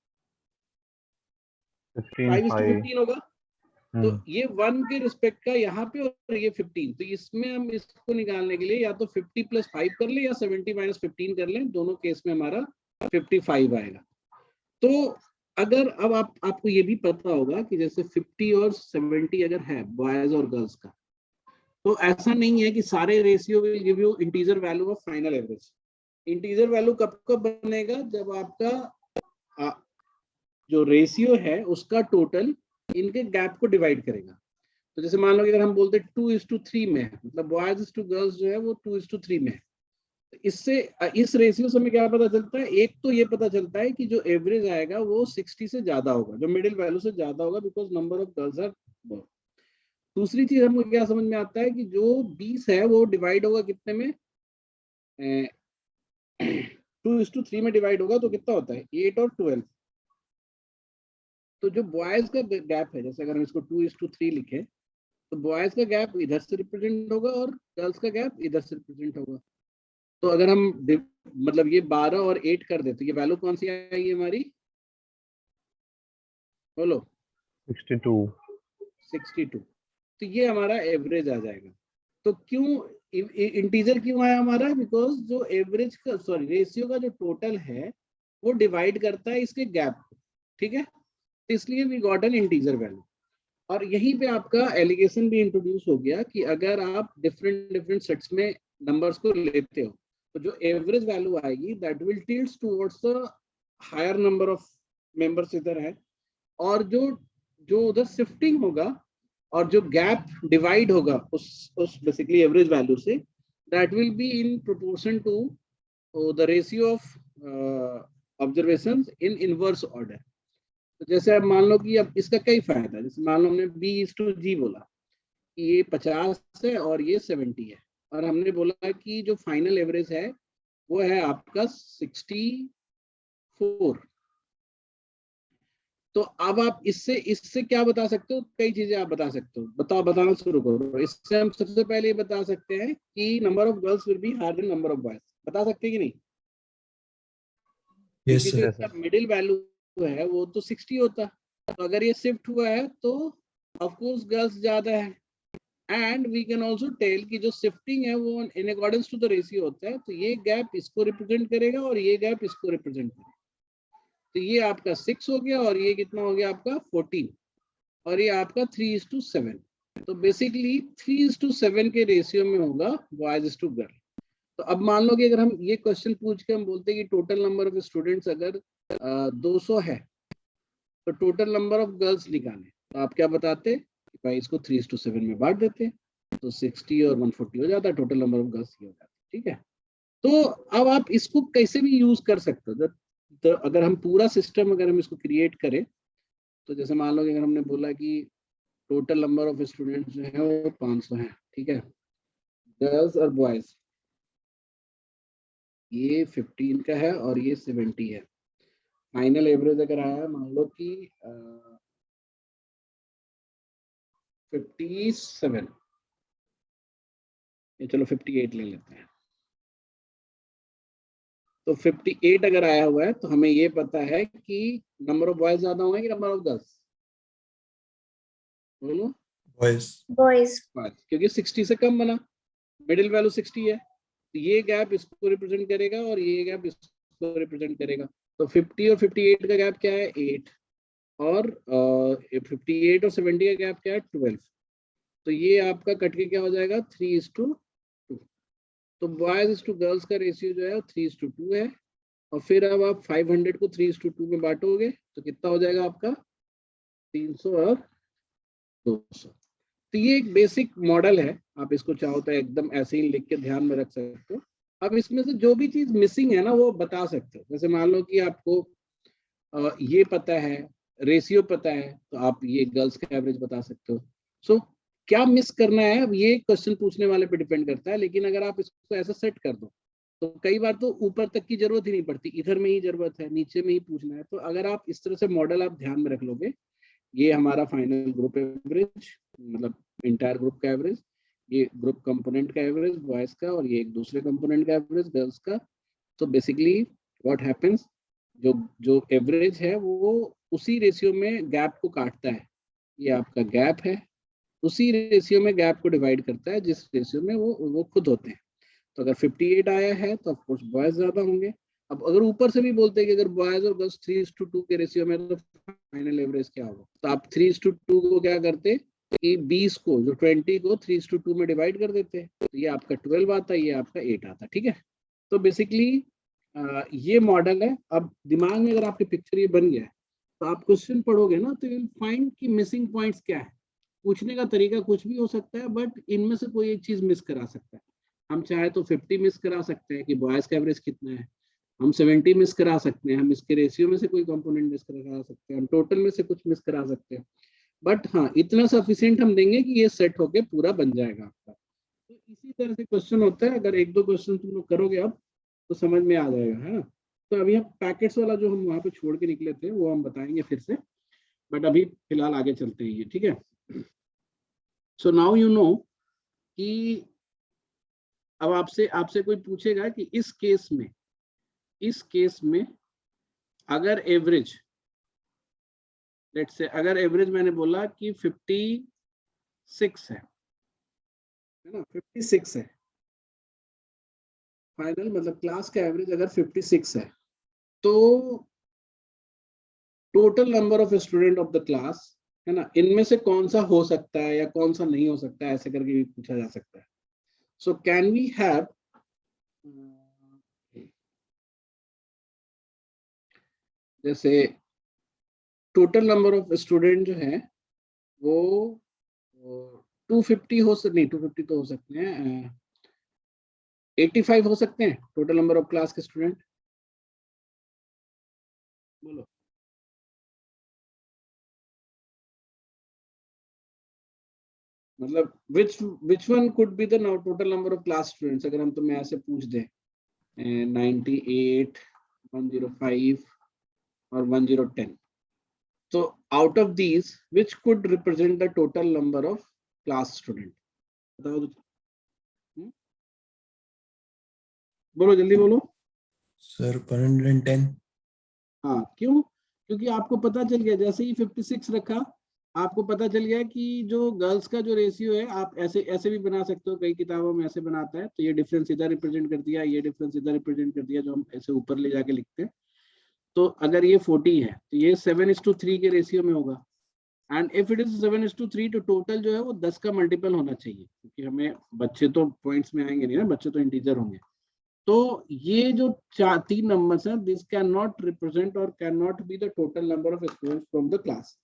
5:15 होगा। तो ये 1 के रिस्पेक्ट का यहाँ पे और ये 15, तो इसमें हम इसको निकालने के लिए या तो 50 + 5 कर ले या 70 - 15 कर लें, दोनों केस में हमारा 55 आएगा। तो अगर अब आपको ये भी पता होगा कि जैसे 50 और 70 अगर है बॉयज और गर्ल्स का, तो ऐसा नहीं है कि सारे ratio will give you integer value of final average. Integer value कब कब बनेगा, जब आपका जो रेशियो है उसका टोटल इनके गैप को डिवाइड करेगा। तो जैसे मान लो कि अगर हम बोलते 2:3 में है, मतलब बॉयज टू गर्ल्स जो है वो 2:3 में है, तो इससे इस रेशियो से हमें क्या पता चलता है, एक तो ये पता चलता है कि जो एवरेज आएगा वो 60 से ज्यादा होगा, जो मिडिल वैल्यू से ज्यादा होगा, because number of girls are more. दूसरी चीज हमको क्या समझ में आता है कि जो 20 है वो डिवाइड होगा कितने में, 2:3 में डिवाइड होगा तो कितना होता है 8 और 12। तो जो बॉयज का गैप है, जैसे अगर हम इसको 2:3 लिखे तो बॉयज का गैप इधर से रिप्रेजेंट होगा और गर्ल्स का गैप इधर से रिप्रेजेंट होगा। तो अगर हम मतलब ये 12 और 8 कर देते, ये वैल्यू कौन सी आएगी हमारी, बोलो 62। तो ये हमारा एवरेज आ जाएगा। तो क्यों इंटीजर क्यों आया हमारा, बिकॉज जो एवरेज का सॉरी रेशियो का जो टोटल है वो डिवाइड करता है इसके गैप को, ठीक है, तो इसलिए we got an integer value. और यहीं पे आपका एलिगेशन भी इंट्रोड्यूस हो गया कि अगर आप डिफरेंट सेट्स में नंबर्स को लेते हो तो जो एवरेज वैल्यू आएगी that will tilts towards the higher number of members इधर है, और जो उधर शिफ्टिंग होगा और जो गैप डिवाइड होगा उस बेसिकली एवरेज वैल्यू से, that will be in proportion to the ratio of observations in inverse order. तो जैसे अब मान लो कि अब इसका कई फायदा है, जैसे मान लो हमने B:G बोला कि ये 50 है और ये 70 है, और हमने बोला कि जो फाइनल एवरेज है वो है आपका 64। तो अब आप इससे क्या बता सकते हो, कई चीजें आप बता सकते हो, बताना शुरू करो। इससे हम सबसे पहले ये बता सकते हैं कि number of girls will be higher than number of boys, बता सकते हैं कि नहीं? यस क्योंकि जो सर। इसका मिडिल वैल्यू है वो तो 60 होता, तो अगर ये शिफ्ट हुआ है तो ऑफ कोर्स गर्ल्स ज्यादा है। And we can also tell कि जो शिफ्टिंग है वो in accordance to the ratio होता है, तो ये गैप इसको रिप्रेजेंट करेगा और ये गैप इसको रिप्रेजेंट करेगा। तो ये आपका 6 हो गया और ये कितना हो गया आपका 14, और ये आपका 3:7। तो बेसिकली 3:7 के रेशियो में होगा बॉयज टू गर्ल। तो अब मान लो कि अगर हम ये क्वेश्चन पूछ के हम बोलते हैं कि टोटल नंबर ऑफ स्टूडेंट्स अगर 200 है, तो टोटल नंबर ऑफ गर्ल्स निकालें, तो आप क्या बताते कि भाई इसको 3:7 में बांट देते, तो 60 और 140 हो जाता है, टोटल नंबर ऑफ गर्ल्स ये हो जाता है। ठीक है, तो अब आप इसको कैसे भी यूज कर सकते हो। तो अगर हम पूरा सिस्टम अगर हम इसको क्रिएट करें, तो जैसे मान लो कि अगर हमने बोला कि टोटल नंबर ऑफ स्टूडेंट्स जो है वो 500 है, ठीक है, गर्ल्स और बॉयज, ये 15 का है और ये 70 है। फाइनल एवरेज अगर आया मान लो कि 57, ये चलो 58 ले लेते हैं, तो 58 अगर आया हुआ है तो हमें ये पता है कि नंबर ऑफ बॉयज ज्यादा होंगे कि नंबर ऑफ गर्ल्स, बोलो। बॉयज। बॉयज। क्योंकि 60 से कम बना, मिडिल वैल्यू 60 है, तो ये गैप इसको रिप्रेजेंट करेगा और ये गैप इसको रिप्रेजेंट करेगा। तो 50 और 58 का गैप क्या है, 8, और 58 और 70 का गैप क्या है, 12। तो ये आपका कट के क्या हो जाएगा, 3:2। तो बॉयज टू गर्ल्स का रेशियो जो है वो 3:2 है। और फिर अब आप 500 को 3:2 में बांटोगे तो कितना हो जाएगा आपका, 300 और 200। तो ये एक बेसिक मॉडल है, आप इसको चाहो तो एकदम ऐसे ही लिख के ध्यान में रख सकते हो। अब इसमें से जो भी चीज मिसिंग है ना वो बता सकते हो। जैसे मान लो कि आपको ये पता है, रेशियो पता है, तो आप ये गर्ल्स का एवरेज बता सकते हो। सो क्या मिस करना है, अब ये क्वेश्चन पूछने वाले पे डिपेंड करता है। लेकिन अगर आप इसको ऐसा सेट कर दो तो कई बार तो ऊपर तक की जरूरत ही नहीं पड़ती, इधर में ही जरूरत है, नीचे में ही पूछना है। तो अगर आप इस तरह से मॉडल आप ध्यान में रख लोगे, ये हमारा फाइनल ग्रुप एवरेज, मतलब इंटायर ग्रुप का एवरेज, ये ग्रुप कंपोनेंट का एवरेज बॉयज का, और ये एक दूसरे कंपोनेंट का एवरेज गर्ल्स का। तो बेसिकली व्हाट हैपेंस, जो जो एवरेज है वो उसी रेशियो में गैप को काटता है। ये आपका गैप है, उसी रेशियो में गैप को डिवाइड करता है जिस रेशियो में वो खुद होते हैं। तो अगर 58 आया है तो ऑफकोर्स बॉयज ज्यादा होंगे। अब अगर ऊपर से भी बोलते हैं कि अगर बॉयज और गर्ल्स 3:2 के रेशियो में, तो फाइनल एवरेज क्या होगा, तो आप 3:2 को क्या करते कि 20 को, जो 20 को 3:2 में डिवाइड कर देते, तो ये आपका 12 आता, ये आपका 8 आता। ठीक है, तो बेसिकली ये मॉडल है। अब दिमाग में अगर आपकी पिक्चर ये बन गया है तो आप क्वेश्चन पढ़ोगे ना तो यू फाइंड की मिसिंग पॉइंट्स क्या है। पूछने का तरीका कुछ भी हो सकता है, बट इनमें से कोई एक चीज मिस करा सकता है। हम चाहे तो 50 मिस करा सकते हैं कि बॉयज का एवरेज कितना है, हम 70 मिस करा सकते हैं, हम इसके रेशियो में से कोई कंपोनेंट मिस करा सकते हैं, हम टोटल में से कुछ मिस करा सकते हैं। बट हाँ, इतना सफिशिएंट हम देंगे कि ये सेट होके पूरा बन जाएगा आपका। तो इसी तरह से क्वेश्चन होता है, अगर एक दो क्वेश्चन तुम लोग करोगे अब तो समझ में आ जाएगा, है ना। तो अभी हम पैकेट्स वाला जो हम वहाँ पे छोड़ के निकले थे वो हम बताएंगे फिर से, बट अभी फिलहाल आगे चलते हैं ये, ठीक है। सो नाउ यू नो कि अब आपसे आपसे कोई पूछेगा कि इस केस में अगर एवरेज, लेट्स से अगर एवरेज मैंने बोला कि 56 है ना, 56 है फाइनल, मतलब क्लास का एवरेज अगर 56 है, तो total number of student of the class, है ना, इनमें से कौन सा हो सकता है या कौन सा नहीं हो सकता है, ऐसे करके भी पूछा जा सकता है। सो कैन वी हैव, जैसे टोटल नंबर ऑफ स्टूडेंट जो है वो 250 हो सकते, नहीं 250 तो हो सकते हैं, 85 हो सकते हैं टोटल नंबर ऑफ क्लास के स्टूडेंट, बोलो। मतलब which one could be the now total number of class students, अगर हम तुम्हें ऐसे पूछ दें 98, 105 और 1010, तो out of these which could represent the total number of class student, बताओ तो। बोलो जल्दी बोलो। सर 110। हाँ, क्यों, क्योंकि आपको पता चल गया, जैसे ही 56 रखा आपको पता चल गया कि जो गर्ल्स का जो रेशियो है, आप ऐसे ऐसे भी बना सकते हो, कई किताबों में ऐसे बनाता है, तो ये डिफरेंस इधर रिप्रेजेंट कर दिया, ये डिफरेंस इधर रिप्रेजेंट कर दिया, जो हम ऐसे ऊपर ले जाके लिखते हैं। तो अगर ये 40 है तो ये 7:3 के रेशियो में होगा, एंड इफ इट इज 7:3 तो टोटल जो है वो 10 का मल्टीपल होना चाहिए, क्योंकि हमें बच्चे तो पॉइंट्स में आएंगे नहीं ना, बच्चे तो इंटीजर होंगे। तो ये जो तीन नंबर्स हैं, दिस कैन नॉट रिप्रेजेंट और can not be the total number of students from the class.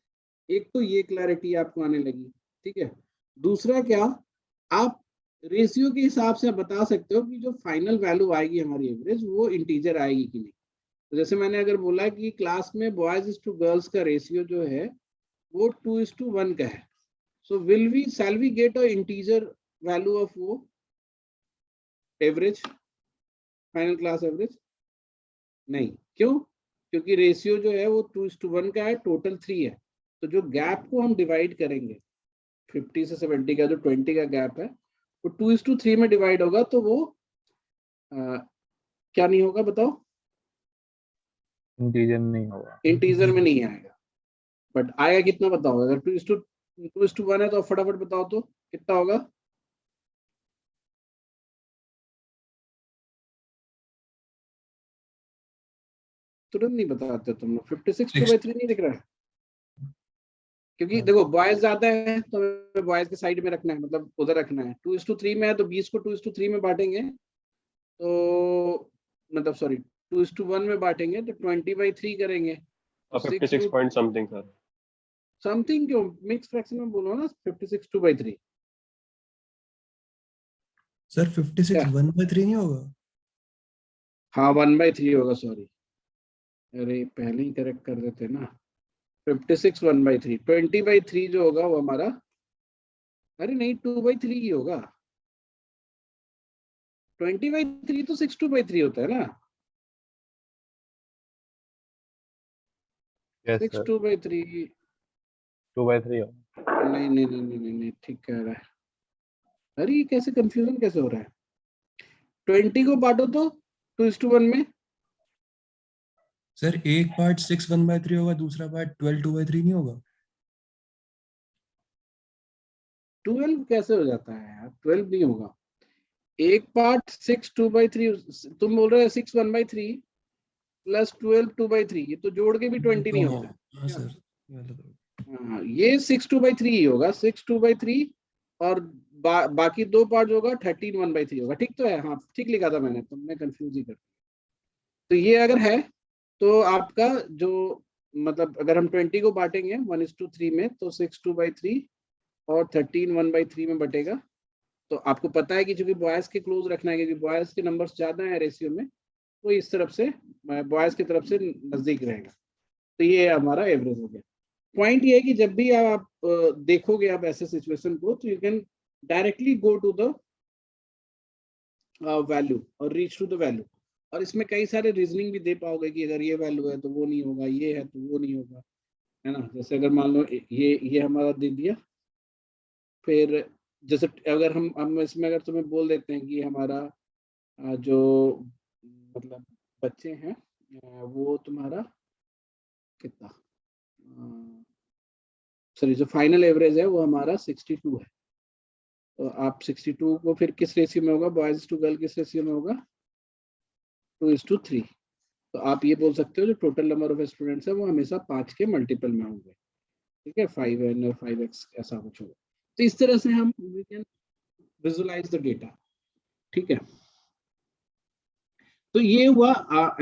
एक तो ये क्लैरिटी आपको आने लगी, ठीक है। दूसरा क्या, आप रेशियो के हिसाब से बता सकते हो कि जो फाइनल वैल्यू आएगी हमारी एवरेज, वो इंटीजर आएगी कि नहीं। तो जैसे मैंने अगर बोला कि क्लास में बॉयज टू गर्ल्स का रेशियो जो है वो 2:1 का है, so shall we get a integer value of वो एवरेज, फाइनल क्लास एवरेज? नहीं, क्यों? क्योंकि रेशियो जो है वो 2:1 का है, टोटल 3 है। तो जो गैप को हम डिवाइड करेंगे 50 से 70 का, जो 20 का गैप है, वो 2:3 में डिवाइड होगा, तो वो क्या नहीं होगा बताओ? इंटीजर नहीं होगा। इंटीजर में नहीं आएगा। बट आएगा कितना बताओ? अगर 2:1 है तो फटाफट बताओ तो कितना होगा? तुरंत नहीं बताते तुम लोग। 56 2/3 नहीं दिख रहा है? क्योंकि देखो बॉयज ज्यादा है तो हमें बॉयज के साइड में रखना है, मतलब उधर रखना है। 2:3 में है तो 20 को 2:3 में बांटेंगे, तो मतलब सॉरी 2:1 में बांटेंगे तो 20/3 करेंगे। और 56 पॉइंट समथिंग सर। समथिंग क्यों, मिक्स फ्रैक्शन में बोलो ना। 56 2/3 सर 56 1/3 नहीं होगा? हाँ 1/3 होगा, सॉरी, अरे पहले ही करेक्ट कर देते ना। 56 1/3, 20/3 जो होगा वो हमारा, अरे नहीं 2/3 ही होगा। 20/3 तो 6 2/3 होता है ना। यस 6 सर 2/3 2/3 होगा। नहीं नहीं नहीं नहीं नहीं, ठीक कह रहा है। अरे ये कैसे कंफ्यूजन कैसे हो रहा है? 20 को बांटो तो 2:1 में। सर एक पार्ट 6 1/3 होगा, दूसरा पार्ट 12 2/3 नहीं होगा? 12 कैसे हो जाता है यार? 12 नहीं होगा। एक पार्ट 6 2/3, तुम बोल रहे हो 6 1/3 प्लस 12 2/3, ये तो जोड़ के भी 20 नहीं होता है। हाँ सर, ये वाला तो। हाँ, ये 6 2/3 ही होगा, 6 2/3, और बाकी दो पार्ट होगा 13 1/3 होगा। ठीक तो है? हाँ ठीक लिखा था मैंने, तुमने कंफ्यूज ही कर। तो ये अगर है तो आपका जो, मतलब अगर हम 20 को बांटेंगे 1:3 में, तो 6 2/3 और 13 1/3 में बटेगा। तो आपको पता है कि चूंकि बॉयज के क्लोज रखना है, क्योंकि बॉयज के नंबर्स ज्यादा है रेशियो में, तो इस तरफ से बॉयज की तरफ से नजदीक रहेगा। तो ये हमारा एवरेज हो गया। पॉइंट ये है कि जब भी आप देखोगे आप ऐसे सिचुएशन को, तो you can directly go to the value और रीच टू द वैल्यू। और इसमें कई सारे रीजनिंग भी दे पाओगे कि अगर ये वैल्यू है तो वो नहीं होगा, ये है तो वो नहीं होगा, है ना। जैसे अगर मान लो ये हमारा दे दिया, फिर जैसे अगर हम इसमें अगर तुम्हें बोल देते हैं कि हमारा जो मतलब बच्चे हैं वो तुम्हारा कितना, सॉरी जो फाइनल एवरेज है वो हमारा 62 है। तो आप 62 को फिर किस रेशियो में होगा? बॉयज टू गर्ल किस रेशियो में होगा? 2:3। तो आप ये बोल सकते हो जो टोटल नंबर ऑफ स्टूडेंट्स है वो हमेशा 5 के मल्टीपल में होंगे, ठीक है, 5n और 5x ऐसा कुछ होगा। तो इस तरह से हम we can visualise the data, ठीक है। तो ये हुआ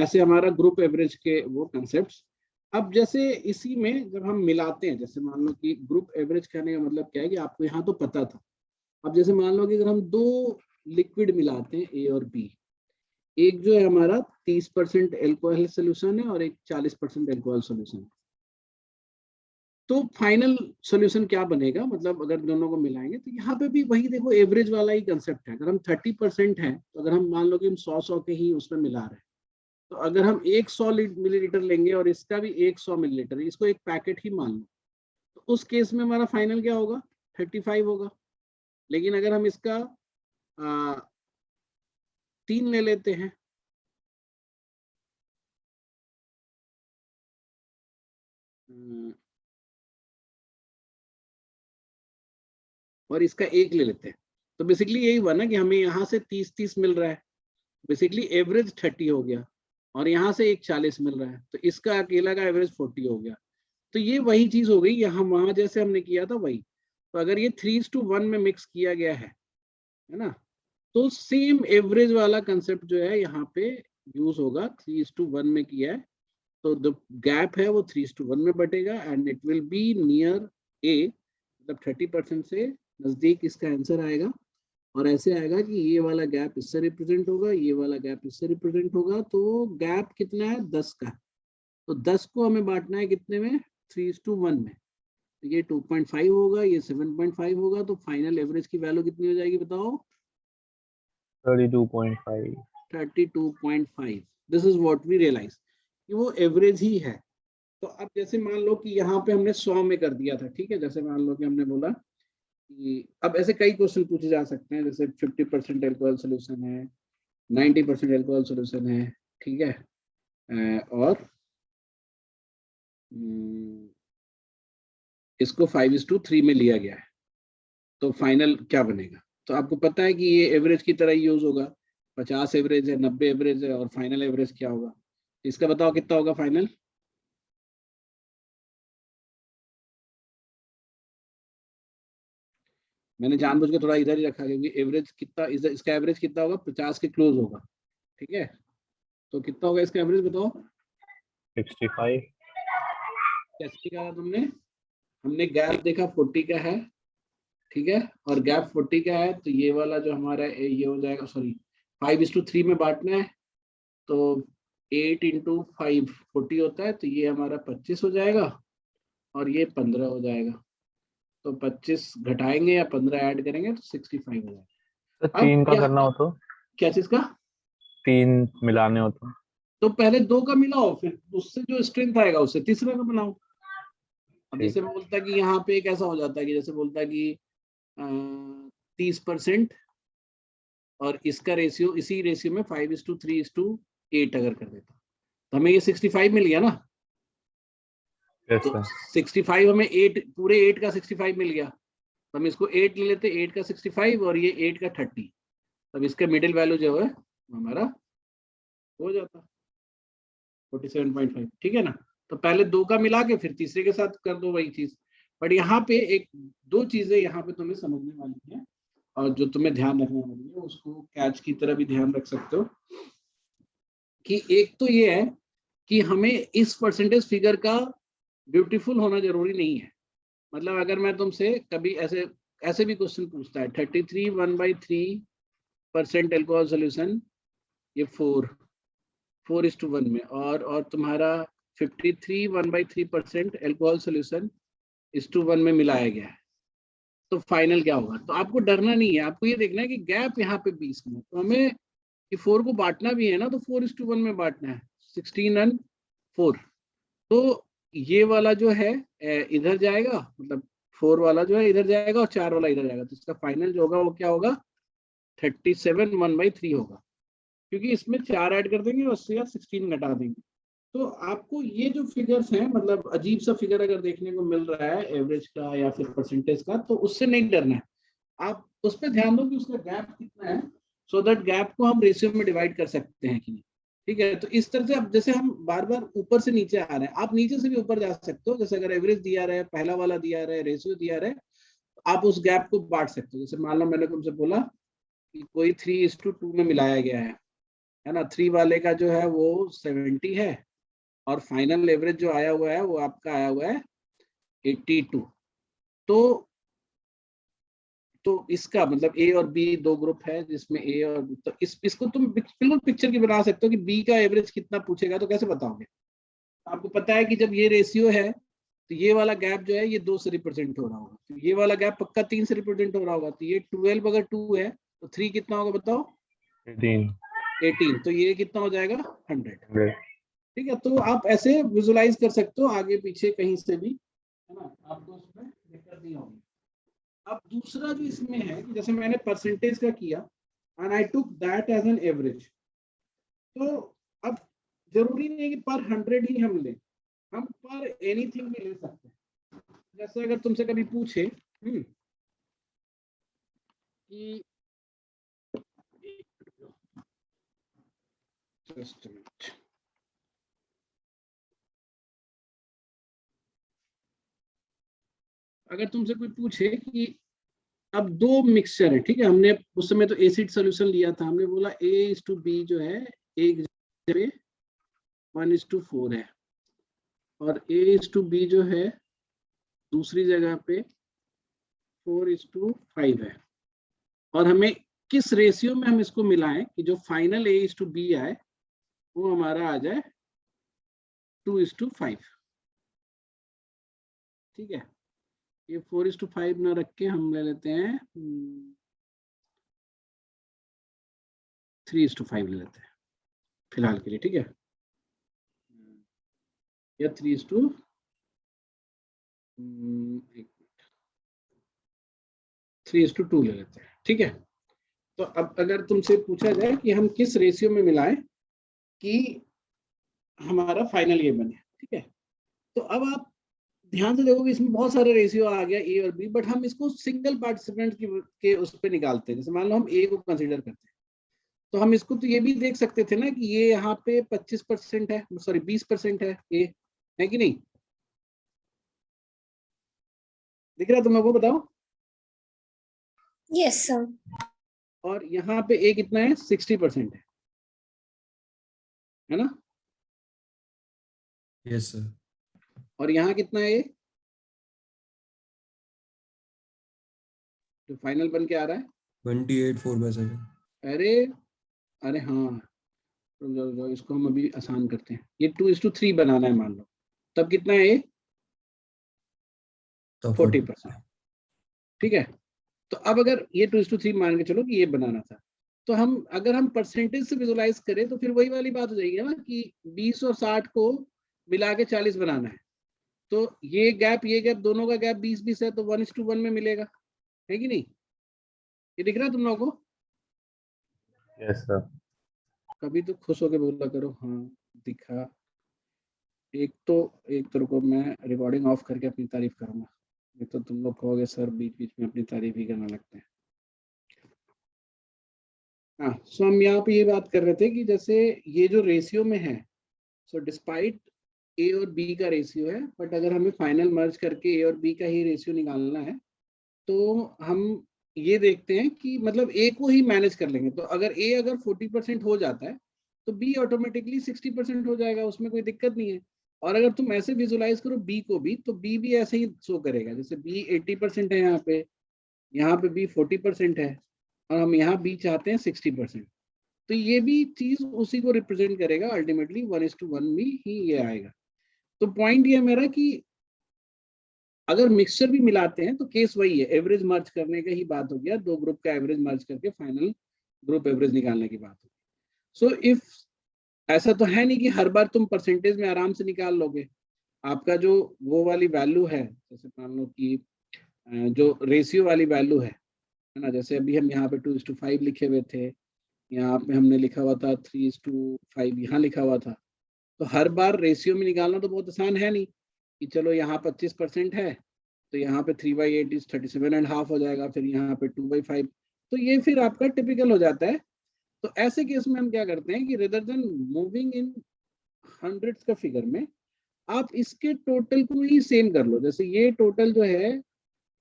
ऐसे हमारा ग्रुप एवरेज के वो कंसेप्ट्स। अब जैसे इसी में जब हम मिलाते हैं, जैसे मान लो कि ग्रुप एवरेज कहने का मतलब क्या है कि आपको यहाँ तो पता था। अब जैसे मान लो कि अगर हम दो लिक्विड मिलाते हैं ए और बी, एक जो है हमारा 30% एल्कोहल सोल्यूशन है और एक 40% एल्कोहल सोल्यूशन है, तो फाइनल सॉल्यूशन क्या बनेगा? मतलब अगर दोनों को मिलाएंगे तो यहाँ पे भी वही देखो एवरेज वाला ही कंसेप्ट है। अगर हम 30% है तो अगर हम मान लो कि हम 100 के ही उसमें मिला रहे हैं, तो अगर हम 100 मिलीलीटर लेंगे और इसका भी 100 मिलीलीटर, इसको एक पैकेट ही मान लो, तो उस केस में हमारा फाइनल क्या होगा? 35 होगा। लेकिन अगर हम इसका 3 ले लेते हैं, और इसका 1 ले लेते हैं, तो बेसिकली यही हुआ ना कि हमें यहाँ से 30-30 मिल रहा है, बेसिकली एवरेज 30 हो गया, और यहाँ से एक 40 मिल रहा है, तो इसका अकेला का एवरेज 40 हो गया। तो ये वही चीज हो गई यहाँ, वहां जैसे हमने किया था वही। तो अगर ये 3:1 में मिक्स किया गया है ना, तो सेम एवरेज वाला कंसेप्ट जो है यहाँ पे यूज होगा, 3:1 में किया है, तो द गैप है वो 3:1 में बटेगा and it will be near A, मतलब 30% से नजदीक इसका आंसर आएगा। और ऐसे आएगा कि ये वाला गैप इससे रिप्रेजेंट होगा, ये वाला गैप इससे रिप्रेजेंट होगा, तो गैप कितना है 10 का, तो 10 को हमें बांटना है कितने में, 3:1 में, तो ये 2.5 होगा, ये 7.5 होगा, तो फाइनल एवरेज की वैल्यू कितनी हो जाएगी बताओ, 32.5। 32.5। This is what we realise कि वो एवरेज ही है। तो अब जैसे मान लो कि यहाँ पे हमने 100 में कर दिया था, ठीक है, जैसे मान लो कि हमने बोला कि अब ऐसे कई क्वेश्चन पूछे जा सकते हैं, जैसे 50% एल्कोहल सोल्यूशन है, 90% एल्कोहल सोल्यूशन है, ठीक है, और इसको 5:3 में लिया गया है, तो फाइनल क्या बनेगा। तो आपको पता है कि ये एवरेज की तरह यूज होगा, 50 एवरेज है, 90 एवरेज है, और फाइनल एवरेज क्या होगा, इसका बताओ कितना होगा फाइनल। मैंने जानबूझ के थोड़ा इधर ही रखा क्योंकि एवरेज कितना, इसका एवरेज कितना होगा, 50 के क्लोज होगा, ठीक है, तो कितना होगा इसका एवरेज बताओ। 65। कैसे निकाला तुमने, हमने गैप देखा 40 का है, ठीक है, और गैप 40 का है, तो ये वाला जो हमारा ये हो जाएगा, सॉरी 5:3 में बांटना है, तो 8 × 5 40 होता है, तो ये हमारा 25 हो जाएगा, और ये 15 हो जाएगा, तो 25 घटाएंगे या 15 ऐड करेंगे तो 65 हो जाएगा। तो अब 3 का करना हो तो, क्या चीज का, 3 मिलाने हो तो पहले 2 का मिलाओ, फिर उससे जो स्ट्रेंथ आएगा उससे तीसरा का बनाओ। अब ठीक। जैसे बोलता है कि यहाँ पे एक ऐसा हो जाता है कि जैसे बोलता है कि 30% और इसका रेशियो, इसी रेशियो में 5:3:8 अगर कर देता तो हमें ये 65 मिल गया ना, यस तो सर। 65 हमें 8 पूरे 8 का 65 मिल गया, तो हम इसको 8 ले लेते, 8 का 65 और ये 8 का 30, तब इसका मिडिल वैल्यू जो है हमारा हो जाता 47.5, ठीक है ना। तो पहले 2 का मिला के फिर तीसरे के साथ कर दो वही चीज, बट यहाँ पे एक दो चीजें यहाँ पे तुम्हें समझने वाली है और जो तुम्हें ध्यान रखने वाली है, उसको कैच की तरह भी ध्यान रख सकते हो, कि एक तो ये है कि हमें इस परसेंटेज फिगर का ब्यूटीफुल होना जरूरी नहीं है। मतलब अगर मैं तुमसे कभी ऐसे ऐसे भी क्वेश्चन पूछता है 33 1/3% एल्कोहल सोल्यूशन, ये 4:1 में, और तुम्हारा 53 1/3% एल्कोहल सोल्यूशन 1:1 में मिलाया गया है, तो फाइनल क्या होगा। तो आपको डरना नहीं है, आपको ये देखना है कि गैप यहाँ पे 20 में, तो हमें कि 4 को बांटना भी है ना, तो 4:1 में बांटना है, 16 और 4, तो ये वाला जो है इधर जाएगा, मतलब 4 वाला जो है इधर जाएगा और 4 वाला इधर जाएगा, तो इसका फाइनल जो होगा वो क्या होगा, 37 1/3 होगा, क्योंकि इसमें 4 ऐड कर देंगे और उससे 16 घटा देंगे। तो आपको ये जो फिगर्स हैं, मतलब अजीब सा फिगर अगर देखने को मिल रहा है एवरेज का या फिर परसेंटेज का, तो उससे नहीं डरना है, आप उस पर ध्यान दो कि उसका गैप कितना है, सो दैट गैप को हम रेशियो में डिवाइड कर सकते हैं कि नहीं, ठीक है। तो इस तरह से अब जैसे हम बार बार ऊपर से नीचे आ रहे हैं, आप नीचे से भी ऊपर जा सकते हो, जैसे अगर एवरेज दिया रहे, पहला वाला दिया रहे, रेशियो दिया रहे, तो आप उस गैप को बांट सकते हो। जैसे मान लो मैंने तुमसे बोला कि कोई 3:2 में मिलाया गया है ना, 3 वाले का जो है वो 70 है और फाइनल एवरेज जो आया हुआ है वो आपका आया हुआ है 82, तो इसका मतलब ए और बी दो ग्रुप है जिसमें ए और B, तो इसको तुम बिल्कुल पिक्चर की बना सकते हो कि बी का एवरेज कितना पूछेगा तो कैसे बताओगे। आपको पता है कि जब ये रेशियो है तो ये वाला गैप जो है ये 2 से रिप्रेजेंट हो रहा होगा, तो ये वाला गैप पक्का 3 से रिप्रेजेंट हो रहा होगा, तो ये 12 अगर 2 है तो 3 कितना होगा बताओ, 18, तो ये कितना हो जाएगा 100, ठीक है। तो आप ऐसे विजुलाइज कर सकते हो आगे पीछे कहीं से भी, है ना, आपको उसमें दिक्कत नहीं होगी। अब दूसरा जो इसमें है कि जैसे मैंने परसेंटेज का किया and I took that as an average, तो अब जरूरी नहीं है कि पर 100 ही हम लें, हम पर एनीथिंग भी ले सकते हैं। जैसे अगर तुमसे कभी पूछे कि जस्ट मिनट, अगर तुमसे कोई पूछे कि अब दो मिक्सचर है, ठीक है, हमने उस समय तो एसिड सोल्यूशन लिया था, हमने बोला A:B जो है एक जगह 1:4 है और A:B जो है दूसरी जगह पे 4:5 है, और हमें किस रेशियो में हम इसको मिलाएं कि जो फाइनल A:B आए वो हमारा आ जाए 2:5। ठीक है, ये 4:5 ना रख के हम ले लेते हैं 3:5 ले लेते हैं फिलहाल के लिए, ठीक है, या 3:2 ले लेते हैं, ठीक है। तो अब अगर तुमसे पूछा जाए कि हम किस रेशियो में मिलाएं कि हमारा फाइनल ये बने, ठीक है, तो अब आप ध्यान से देखोगे इसमें बहुत सारे रेशियो आ गया ए और बी, बट हम इसको सिंगल पार्टिसिपेंट के उस पर निकालते हैं। जैसे मान लो हम ए को कंसीडर करते हैं, तो हम इसको तो ये भी देख सकते थे ना कि ये यहाँ पे 25% है, सॉरी 20% है, ए है कि नहीं, दिख रहा है तुम लोगों को, बताओ। Yes sir. और यहाँ पे ए कितना है, 60% है ना, यस सर। और यहाँ कितना है, जो फाइनल बन के आ रहा है 28 4/7। अरे अरे हाँ, रुक जाओ, रुक जाओ, इसको हम अभी आसान करते हैं, ये 2:3 बनाना है मान लो, तब कितना है, तो 40%, ठीक है। तो अब अगर ये 2:3 मान के चलो कि ये बनाना था, तो हम अगर हम परसेंटेज से विजुलाइज करें तो फिर वही वाली बात हो जाएगी ना कि 20 और 60 को मिला के 40 बनाना है, तो ये गैप दोनों का गैप 20-20 है, तो 1:1 में मिलेगा, है कि नहीं, ये दिख रहा है तुम लोगों को। Yes sir. कभी तो खुश होके बोला करो हाँ दिखा। एक तो रुको, मैं रिकॉर्डिंग ऑफ करके अपनी तारीफ करूंगा, नहीं तो तुम लोग कहोगे सर बीच बीच में अपनी तारीफ ही करने लगते हैं। हाँ, सो हम यहाँ पे ये बात कर रहे थे कि जैसे ये जो रेशियो में है, सो डिस्पाइट ए और बी का रेशियो है, बट अगर हमें फाइनल मर्ज करके ए और बी का ही रेशियो निकालना है तो हम ये देखते हैं कि मतलब ए को ही मैनेज कर लेंगे। तो अगर ए अगर 40% हो जाता है तो बी ऑटोमेटिकली 60% हो जाएगा, उसमें कोई दिक्कत नहीं है। और अगर तुम ऐसे विजुलाइज करो बी को भी, तो बी भी ऐसे ही शो करेगा, जैसे बी 80% है यहाँ पे बी 40% है, और हम यहाँ बी चाहते हैं 60%, तो ये भी चीज उसी को रिप्रेजेंट करेगा, अल्टीमेटली 1:1 में ही ये आएगा। तो पॉइंट ये मेरा कि अगर मिक्सचर भी मिलाते हैं तो केस वही है, एवरेज मर्ज करने का ही बात हो गया, दो ग्रुप का एवरेज मर्ज करके फाइनल ग्रुप एवरेज निकालने की बात हो। सो इफ ऐसा तो है नहीं कि हर बार तुम परसेंटेज में आराम से निकाल लोगे, आपका जो वो वाली वैल्यू है, जैसे मान लो कि जो रेशियो वाली वैल्यू है ना, जैसे अभी हम यहाँ पे 2:5 लिखे हुए थे, यहाँ पे हमने लिखा हुआ था 3:5 यहाँ लिखा हुआ था, तो हर बार रेशियो में निकालना तो बहुत आसान है नहीं कि चलो यहाँ 25% है तो यहाँ पे 3/8 इज 37.5 हो जाएगा, फिर यहाँ पे 2/5, तो ये फिर आपका टिपिकल हो जाता है। तो ऐसे केस में हम क्या करते हैं कि rather than moving in hundreds का फिगर में, आप इसके टोटल को ही सेम कर लो। जैसे ये टोटल जो है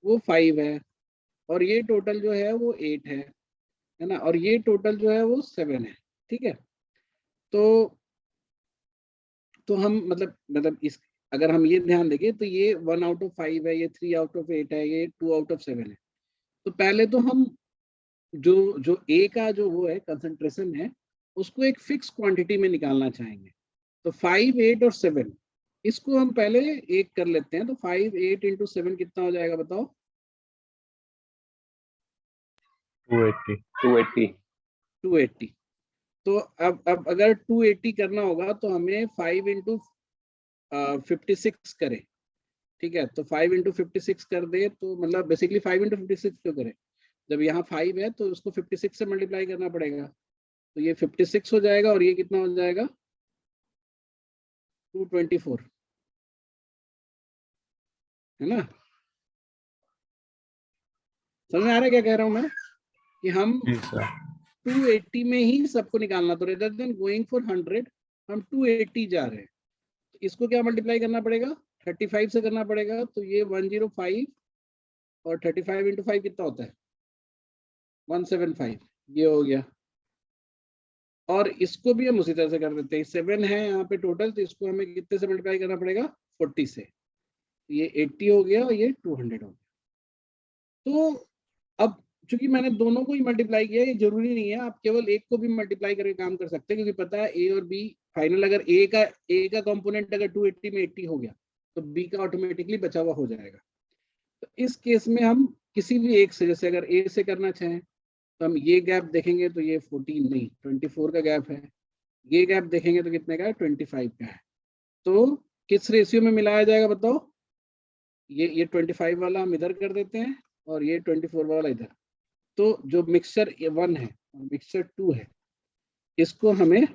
वो 5 है, और ये टोटल जो है वो 8 है ना, और ये टोटल जो है वो 7 है, ठीक है। तो हम मतलब इस अगर हम ये ध्यान देंगे तो ये 1/5 है, ये 3/8 है, ये 2/7 है। तो पहले तो हम जो ए का जो वो है कंसंट्रेशन है, उसको एक फिक्स क्वांटिटी में निकालना चाहेंगे। तो 5, 8 और 7 इसको हम पहले एक कर लेते हैं। तो 5, 8 इंटू 7 कितना हो जाएगा बताओ? 280। 280। तो अब अगर 280 करना होगा तो हमें 5 इंटू 56 करें, ठीक है। तो 5 इंटू 56 कर दे तो मतलब बेसिकली 5 इंटू 56 क्यों करें, जब यहाँ 5 है तो उसको 56 से मल्टीप्लाई करना पड़ेगा, तो ये 56 हो जाएगा और ये कितना हो जाएगा 224, है ना। समझ में आ रहा है क्या कह रहा हूँ मैं, कि हम जी सर। 280 में ही सबको निकालना, तो रेदर देन गोइंग फॉर 100 हम 280 जा रहे हैं, तो इसको क्या मल्टीप्लाई करना पड़ेगा 35 से करना पड़ेगा, तो ये 105 और 35 इंटू 5 कितना होता है 175, ये हो गया। और इसको भी हम उसी तरह से कर देते हैं, 7 है यहाँ पे टोटल, तो इसको हमें कितने से मल्टीप्लाई करना पड़ेगा 40 से, ये 80 हो गया और ये 200 हो गया। तो अब चूंकि मैंने दोनों को ही मल्टीप्लाई किया, ये जरूरी नहीं है आप केवल एक को भी मल्टीप्लाई करके काम कर सकते हैं, क्योंकि पता है ए और बी फाइनल, अगर ए का कंपोनेंट अगर 280 में 80 हो गया तो बी का ऑटोमेटिकली बचा हुआ हो जाएगा। तो इस केस में हम किसी भी एक से, जैसे अगर ए से करना चाहें तो हम ये गैप देखेंगे तो ये 14 नहीं 24 का गैप है, ये गैप देखेंगे तो कितने का है 25 का है। तो किस रेशियो में मिलाया जाएगा बताओ, ये 25 वाला हम इधर कर देते हैं और ये 24 वाला इधर। तो जो मिक्सचर 1 है और मिक्सचर 2 है, इसको हमें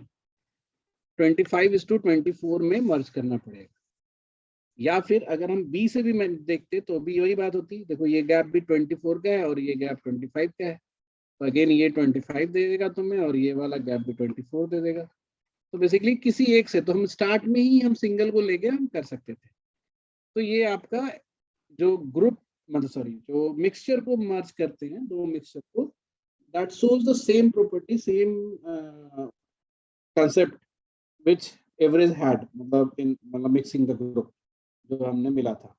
25:24 में मर्ज करना पड़ेगा। या फिर अगर हम बी से भी देखते तो भी वही बात होती, देखो ये गैप भी 24 का है और ये गैप 25 का है, तो अगेन ये 25 दे देगा तुम्हें और ये वाला गैप भी 24 दे देगा। तो बेसिकली किसी एक से, तो हम स्टार्ट में ही हम सिंगल को लेके हम कर सकते थे। तो ये आपका जो ग्रुप मतलब सॉरी जो मिक्सचर को मर्ज करते हैं, दो मिक्सचर को, that shows the same property, same concept which average had, मतलब मिक्सिंग द ग्रुप जो हमने मिला था।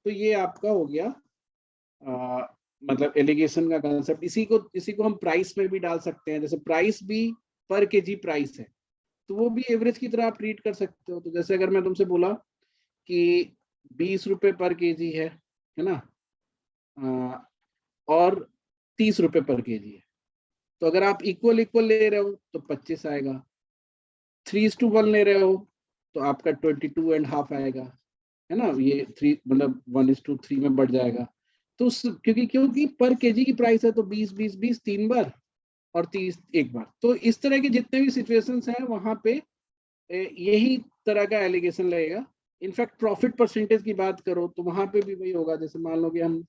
तो ये आपका हो गया मतलब एलिगेशन का कंसेप्ट। इसी को हम प्राइस में भी डाल सकते हैं, जैसे प्राइस भी पर केजी प्राइस है तो वो भी एवरेज की तरह आप ट्रीट कर सकते हो। तो जैसे अगर मैं तुमसे बोला कि 20 रुपए पर केजी है ना, और 30 रुपए पर केजी है, तो अगर आप इक्वल ले रहे हो तो 25 आएगा, 3:1 ले रहे हो तो आपका 22.5 आएगा, है ना, ये 3 मतलब 1:3 में बढ़ जाएगा। तो क्योंकि पर केजी की प्राइस है तो 20 3 बार और 30 एक बार। तो इस तरह के जितने भी सिचुएशंस हैं वहां पे यही तरह का एलिगेशन लगेगा। इनफैक्ट प्रॉफिट परसेंटेज की बात करो तो वहां पे भी वही होगा। जैसे मान लो कि हम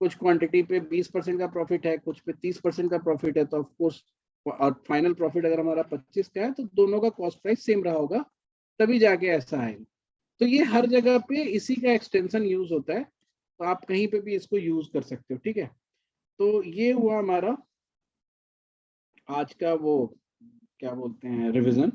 कुछ क्वांटिटी पे 20% का प्रॉफिट है, कुछ पे 30% का प्रॉफिट है, तो ऑफकोर्स और फाइनल प्रॉफिट अगर हमारा 25 का है तो दोनों का कॉस्ट प्राइस सेम रहा होगा, तभी जाके ऐसा आएगा। तो ये हर जगह पे इसी का एक्सटेंशन यूज होता है, तो आप कहीं पे भी इसको यूज कर सकते हो, ठीक है। तो ये हुआ हमारा आज का वो क्या बोलते हैं रिवीजन।